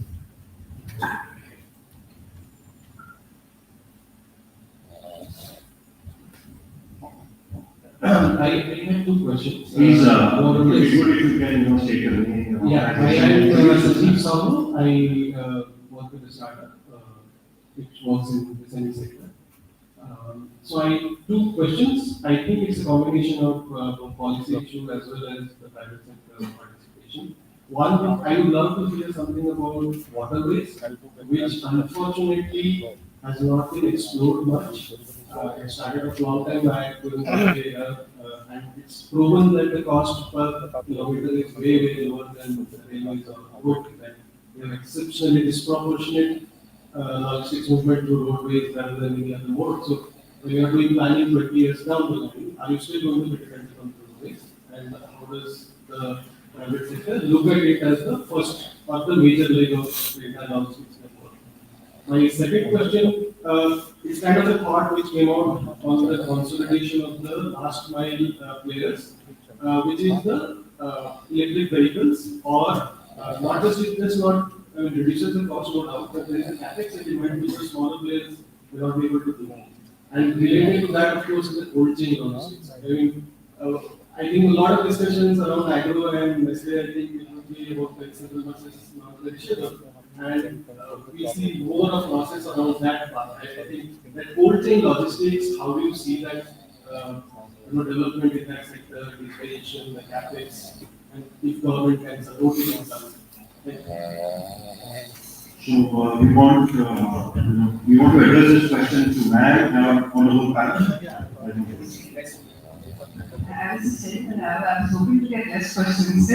I had two questions. Please, More or it less. would if you can, state your name. Yeah, I am Sanjeev Sahu. I work with a startup which works in the semi sector. So I two questions. I think it's a combination of policy issue as well as the private sector participation. One, I would love to hear something about waterways, which unfortunately has not been explored much. It started a long time back with and it's proven that the cost per kilometer is way lower than the railways or road. And we have exceptionally disproportionate logistics movement through roadways rather than any other mode. So when you are doing planning 20 years down the line, are you still going to be dependent on roadways? And how does the private sector look at it as the first or the major leg of data logistics network? My second question is kind of a thought which came out on the consolidation of the last mile players, which is the electric vehicles, or not just it does not reduces the cost no doubt, but there is a capex element which the smaller players will not be able to do. And related to that, of course, is the cold chain logistics. I think a lot of discussions around agro and Nestle, I think it would be about flexible versus non-perishable. And we see more of losses around that part. I think that cold chain logistics, how do you see that development in that sector, digitization, the capex, and if government can support it in some way? So we want to address this question to Mag on the whole panel. I think it's- I was saying that I was hoping to get less questions.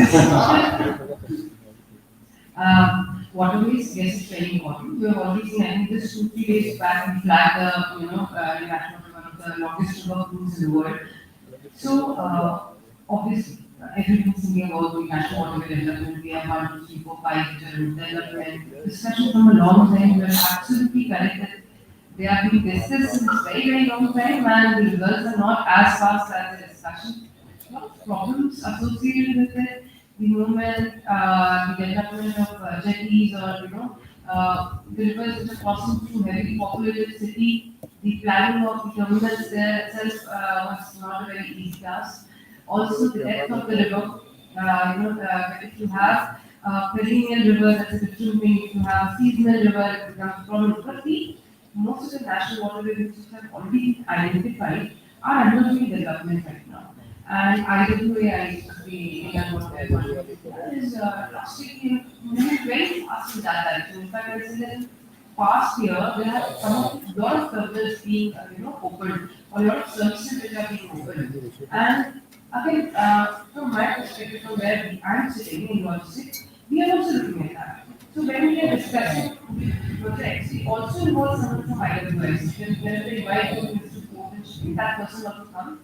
Waterways, yes, it's very important. We have already seen, I think this 2-3 days back, we flagged the, national one of the longest river cruise in the world. So, obviously, everyone's thinking about the national waterway development. We have 1, 2, 3, 4, 5 development. Discussion from a long time, we are absolutely correct that they are being discussed since very long time, and the results are not as fast as the discussion. A lot of problems associated with it. The movement, the development of jetties, or the rivers which are crossing through heavily populated city. The planning of the terminals there itself was not a very easy task. Also, the depth of the river. If you have perennial river, that's a different thing. If you have seasonal river, it becomes a problem. But most of the national waterways which have already been identified are undergoing development right now. And IWA, is drastically moving very fast in that direction. In fact, I say that in past year, there have a lot of terminals being opened, or a lot of services which are being opened. And again, from my perspective, from where I'm sitting in logistics, we are also looking at that. So when we are discussing projects, we also involve someone from IWS. When we invite them to support and shipping, that person also come.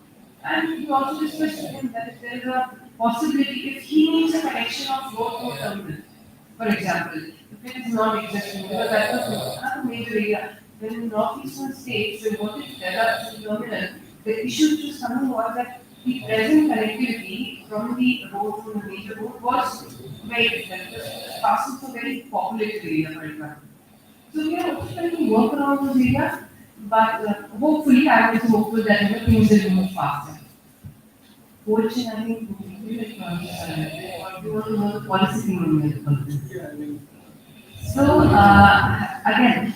And we also discussed with him that if there is a possibility, if he needs a connection of road to a terminal, for example, if it is not existing, because that was another major area. When in northeastern states, we wanted to develop the terminal, the issue which was coming was that the present connectivity from the road, from the major road, was very different. It was passing through a very populated area, for example. So we are also trying to work around those areas, but hopefully I am also hopeful that things will move faster. Coaching, I think, or do you want to know the policy thing on this? So, again,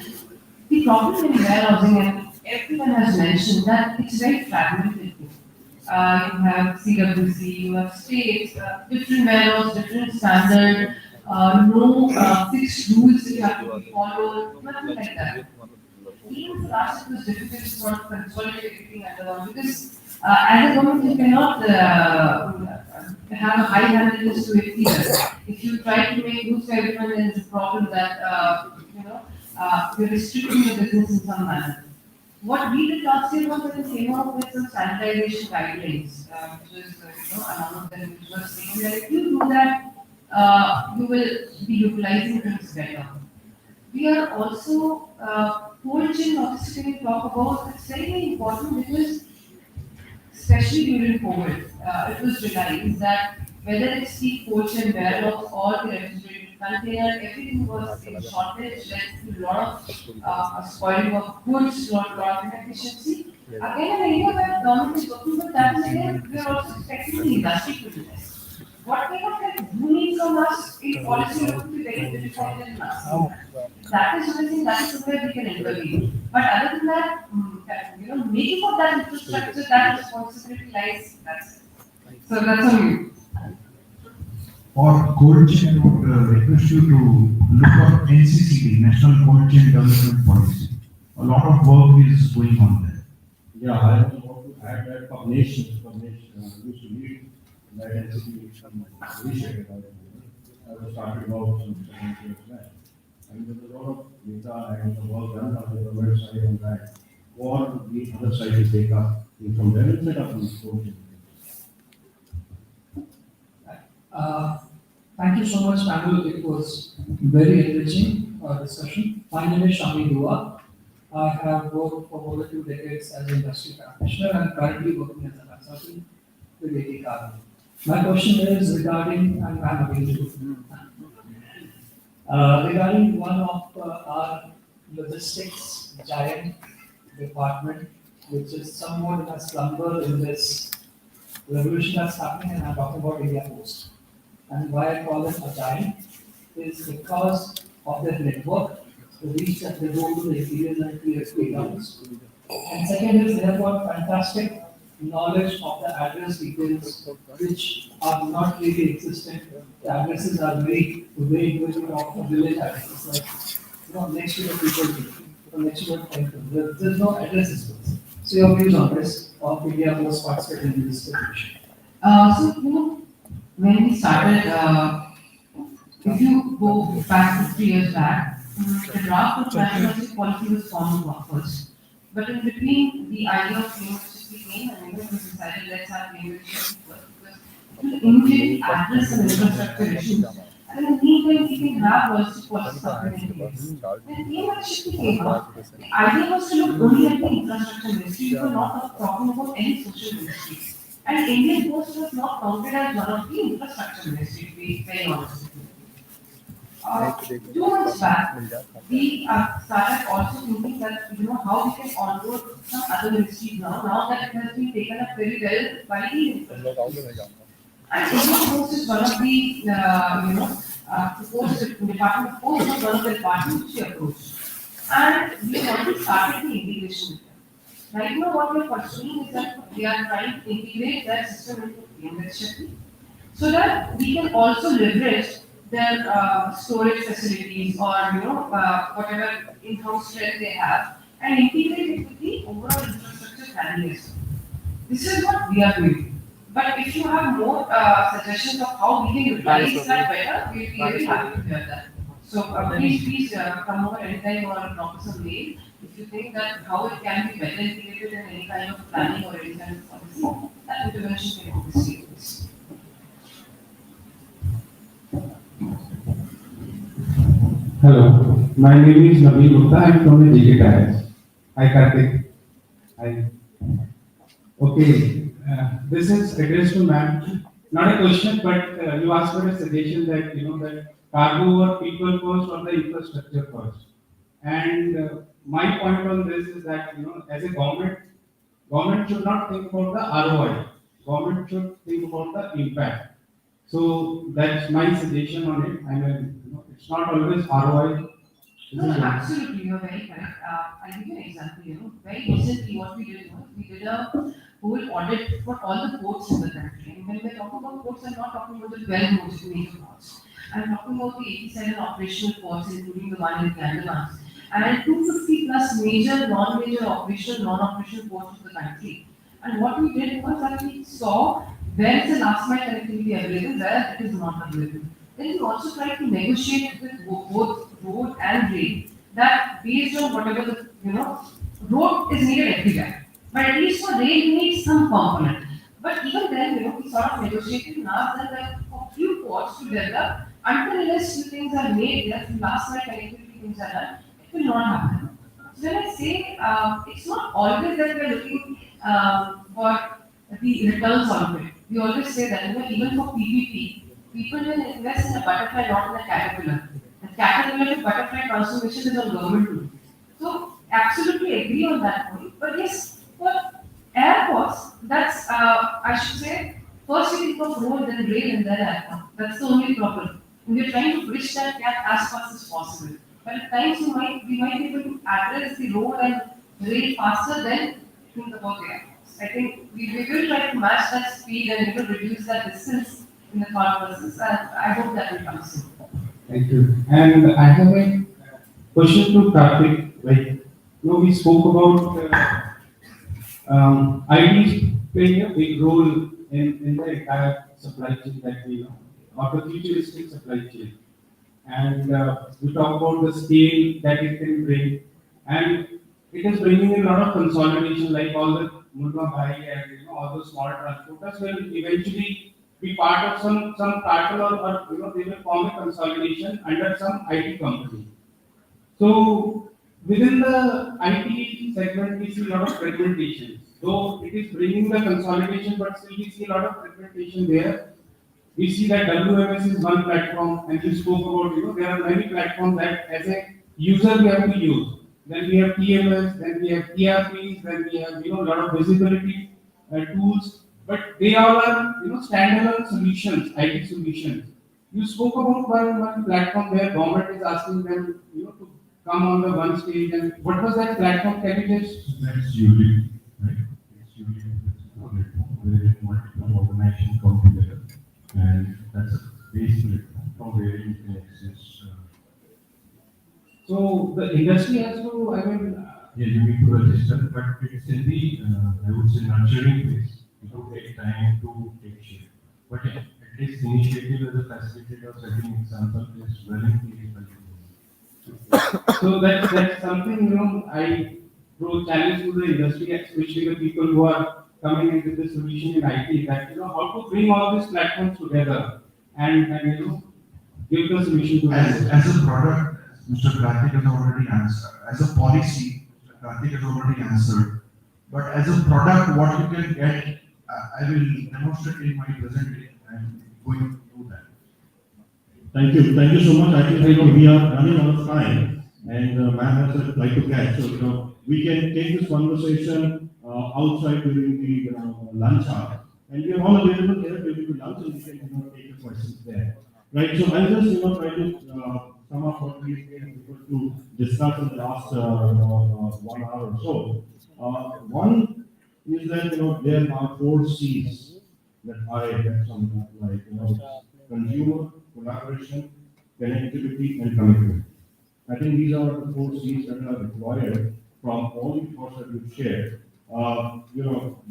the problem in warehousing, and everyone has mentioned that it's very fragmented. You have CWC, you have states, different warehouse, different standard, no fixed rules that you have to follow, nothing like that. Even for us, it was difficult to sort of consolidate everything under one because as a government, you cannot have a high-handedness to it either. If you try to make rules for everyone, there is a problem that you're restricting the business in some manner. What we did last year was that we came up with some sanitization guidelines, which was announced and which was saying that if you do that, you will be utilizing things better. We are also cold chain logistics we talk about. It's very important because, especially during COVID, it was realized that whether it's the cold chain warehouse or the refrigerated container, everything was in shortage, led to a lot of spoiling of goods, lot of inefficiency. Again, an area where government is working with that is again, we are also expecting the industry to do this. What kind of like unique from us in policy would be very difficult in us. That is something that is where we can intervene. But other than that, making of that infrastructure, that responsibility lies, that's it. So that's on you. For cold chain, I would request you to look at NCCD, National Cold Chain Development Policy. A lot of work is going on there. Yeah, I also want to add that Pavnesh used to lead that NCT initiative. I was started off some 7 years back. And there was a lot of data and the work done by the government side on that. Or the other side to take up from there and set up these coaching. Thank you so much, panel. It was very enriching discussion. My name is Shami Dua. I have worked for over 2 decades as an industry practitioner and currently working as a consultant with AT. My question is regarding, and I'm available. Regarding one of our logistics giant department, which is somewhat in a slumber in this revolution that's happening, and I'm talking about India Post. And why I call them a giant is because of their network, the reach that they go to the interior and tier 3 towns. And second is they have got fantastic knowledge of the address details which are not really existent. The addresses are very individual of the village addresses, like next to the people, next to the temple. There's no addresses. So your views on this of India Post participating in this situation? When we started, if you go back 50 years back, the draft of national policy was formed first. But in between, the idea of university came and we decided let's have university first. Because to immediately address an infrastructure issue, and in the meantime, we can have policy supplementary. When university came up, the idea was to look only at the infrastructure ministry, we were not talking about any social ministry. And Indian Post was not counted as one of the infrastructure ministry, to be very honest with you. 2 months back, we started also thinking that, how we can onboard some other ministries now that it has been taken up very well by the infrastructure. And Indian Post is one of the, Department of Post was one of the departments which we approached. And we already started the integration with them. Right now, what we are pursuing is that we are trying to integrate their system into PMS so that we can also leverage their storage facilities or whatever in-house strength they have and integrate it with the overall infrastructure planning. This is what we are doing. But if you have more suggestions of how we can utilize that better, we'll be very happy to hear that. So please come over anytime or drop us a mail if you think that how it can be better integrated in any kind of planning or any kind of policy. That intervention can obviously do this. Hello, my name is Nabil Gupta. I'm from the JK Tires. Hi Karthik. Hi. Okay, this is addressed to ma'am. Not a question, but you asked for a suggestion that that cargo or people first or the infrastructure first. And my point on this is that as a government should not think about the ROI. Government should think about the impact. So that's my suggestion on it. I mean, it's not always ROI. No, absolutely, you're very correct. I'll give you an example. Very recently, what we did was we did a whole audit for all the ports in the country. And when we're talking about ports, I'm not talking about the 12 most major ports. I'm talking about the 87 operational ports, including the one in the Andamans, and 250 plus major, non-major operational, non-operational ports of the country. And what we did was that we saw where is the last mile connectivity available, where it is not available. Then we also tried to negotiate with both road and rail that based on whatever the road is needed everywhere, but at least for rail we need some component. But even then, we sort of negotiated and asked them that for few ports to develop until unless few things are made there, last mile connectivity things are done, it will not happen. So when I say it's not always that we are looking for the returns on it. We always say that even for PPP, people will invest in a butterfly, not in a caterpillar. The caterpillar to butterfly transformation is on government too. So absolutely agree on that point. But yes, for that's, I should say, first you think of road, then rail, and then airport. That's the only problem. And we're trying to bridge that gap as fast as possible. But at times we might be able to address the road and rail faster than think about the airports. I think we will try to match that speed and we will reduce that distance in the thought process. And I hope that will come soon. Thank you. And I have a question to Karthik. Like, we spoke about IT playing a big role in the entire supply chain that we know, or the futuristic supply chain. And we talk about the scale that it can bring, and it is bringing in a lot of consolidation, like all the Mulva Bhai and all the small transporters will eventually be part of some cartel or they will form a consolidation under some IT company. So within the IT segment, we see a lot of fragmentation. Though it is bringing the consolidation, but still we see a lot of fragmentation there. We see that WMS is one platform, and you spoke about, there are many platforms that as a user we have to use. Then we have TMS, then we have ERPs, then we have, a lot of visibility tools. But they all are, standalone solutions, IT solutions. You spoke about one platform where government is asking them, to come on the one stage. And what was that platform? Can you just? That's usually, right? It's usually where multiple organizations come together. And that's a base platform from where you can access. So the industry has to, Yeah, you need to register, but it's in the, I would say, nurturing phase. It will take time to take shape. But yeah, at least initiative as a facilitator, setting example is well in place. So that's something, I throw challenge to the industry, especially the people who are coming into the solution in IT, that how to bring all these platforms together and give the solution to As a product, Mr. Karthik has already answered. As a policy, Mr. Karthik has already answered. But as a product, what you can get, I will demonstrate in my presentation. I'm going to do that. Thank you so much. I think we are running out of time, and ma'am has a flight to catch. So we can take this conversation outside during the lunch hour, and we are all available here during the lunch, and we can take the questions there. Right. So I'll just try to sum up what we've been able to discuss in the last 1 hour or so. One is that there are 4 C's that I have some like consumer, collaboration, connectivity, and commitment. I think these are the 4 C's that are required from all the thoughts that we've shared.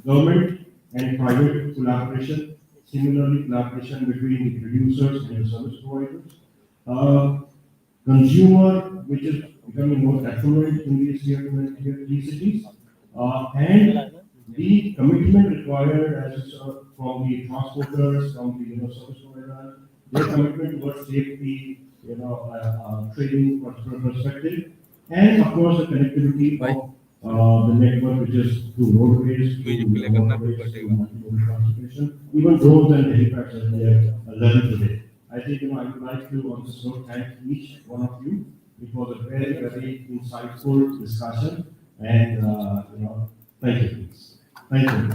Government and private collaboration, similarly collaboration between the producers and the service providers. Consumer, which is becoming more affluent in these tier cities, and the commitment required as from the transporters, from the service providers, their commitment towards safety, trading perspective, and of course the connectivity of the network, which is through roadways, through multimodal transportation, even drones and helipads as we have learned today. I think I would like to also thank each one of you. It was a very, very insightful discussion, and thank you, please. Thank you.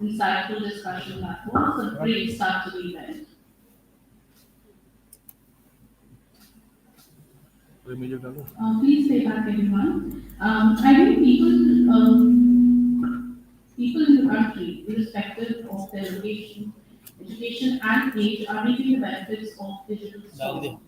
Insightful discussion platform. It's a great start to the event. Please stay back, everyone. I think people in the country, irrespective of their location, education, and age, are reaping the benefits of digital storm,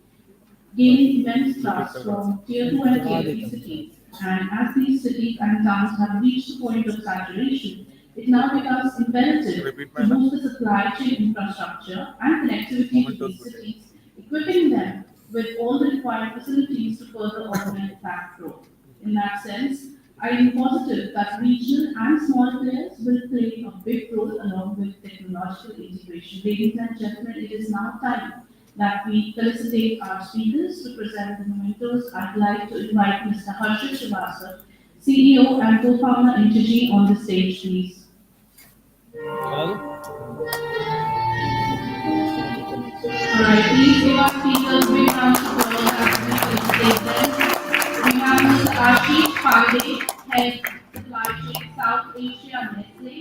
gaining immense trust from tier 2 and tier 3 cities. And as these cities and towns have reached the point of saturation, it now becomes imperative to boost the supply chain infrastructure and connectivity to these cities, equipping them with all the required facilities to further augment that growth. In that sense, I am positive that regional and small players will play a big role along with technological integration. Ladies and gentlemen, it is now time that we felicitate our speakers to present the mementos. I'd like to invite Mr. Harshit Srivastava, CEO and co-founder Intergy, on the stage, please. Alright, please give our speakers big round of applause as we take them. We have Mr. Ashish Pandey, Head Supply Chain South Asia Nestle.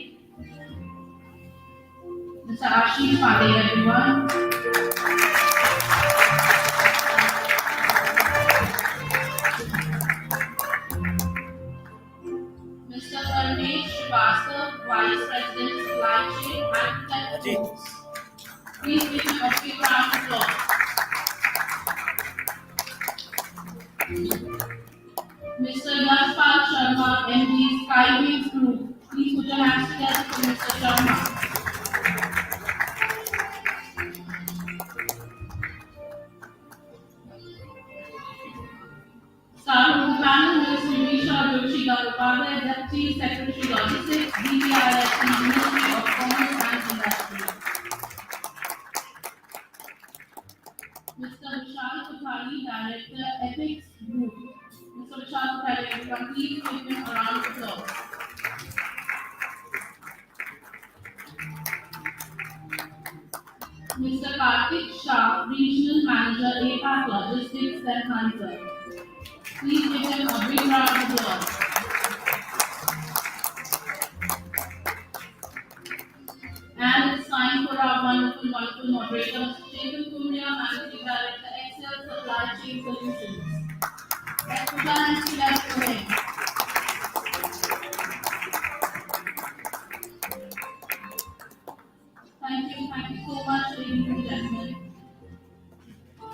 Mr. Ashish Pandey, everyone. Mr. Karnesh Srivastava, Vice President Supply Chain and Technicals. Please give him a big round of applause. Mr. Yashpal Sharma, MD Skyways Group. Please put your hands together for Mr. Sharma. Star of the panel, Ms. Nimisha Joshi Garupada, Deputy Secretary Logistics, DPRS, Ministry of Commerce and Industry. Mr. Vishal Kothari, Director, Ethics Group. Mr. Vishal Kothari, everyone, please give him a round of applause. Mr. Kartik Shah, Regional Manager, APAC Logistics, Sennheiser. Please give him a big round of applause. And it's time for our wonderful moderator, Mr. Chetan Kumria, Managing Director, XL Supply Chain Solutions. Let's put our hands together for him. Thank you so much, ladies and gentlemen.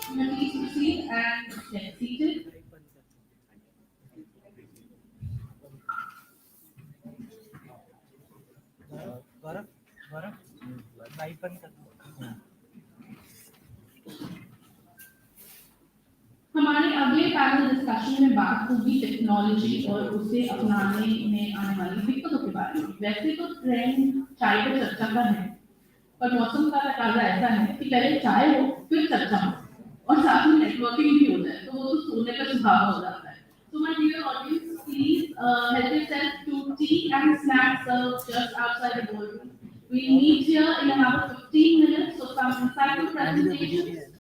You may please proceed and get seated. हमारे अगले panel discussion में बात होगी technology और उसे अपनाने में आने वाली दिक्कतों के बारे में। वैसे तो ट्रेंड चाय पर चर्चा का है, पर मौसम का तकाजा ऐसा है कि पहले चाय हो फिर चर्चा हो और साथ में नेटवर्किंग भी हो जाए, तो वो तो सोने का सुहागा हो जाता है। So my dear audience, please help yourself to tea and snacks served just outside the ballroom. We meet here in another 15 minutes for some insightful presentations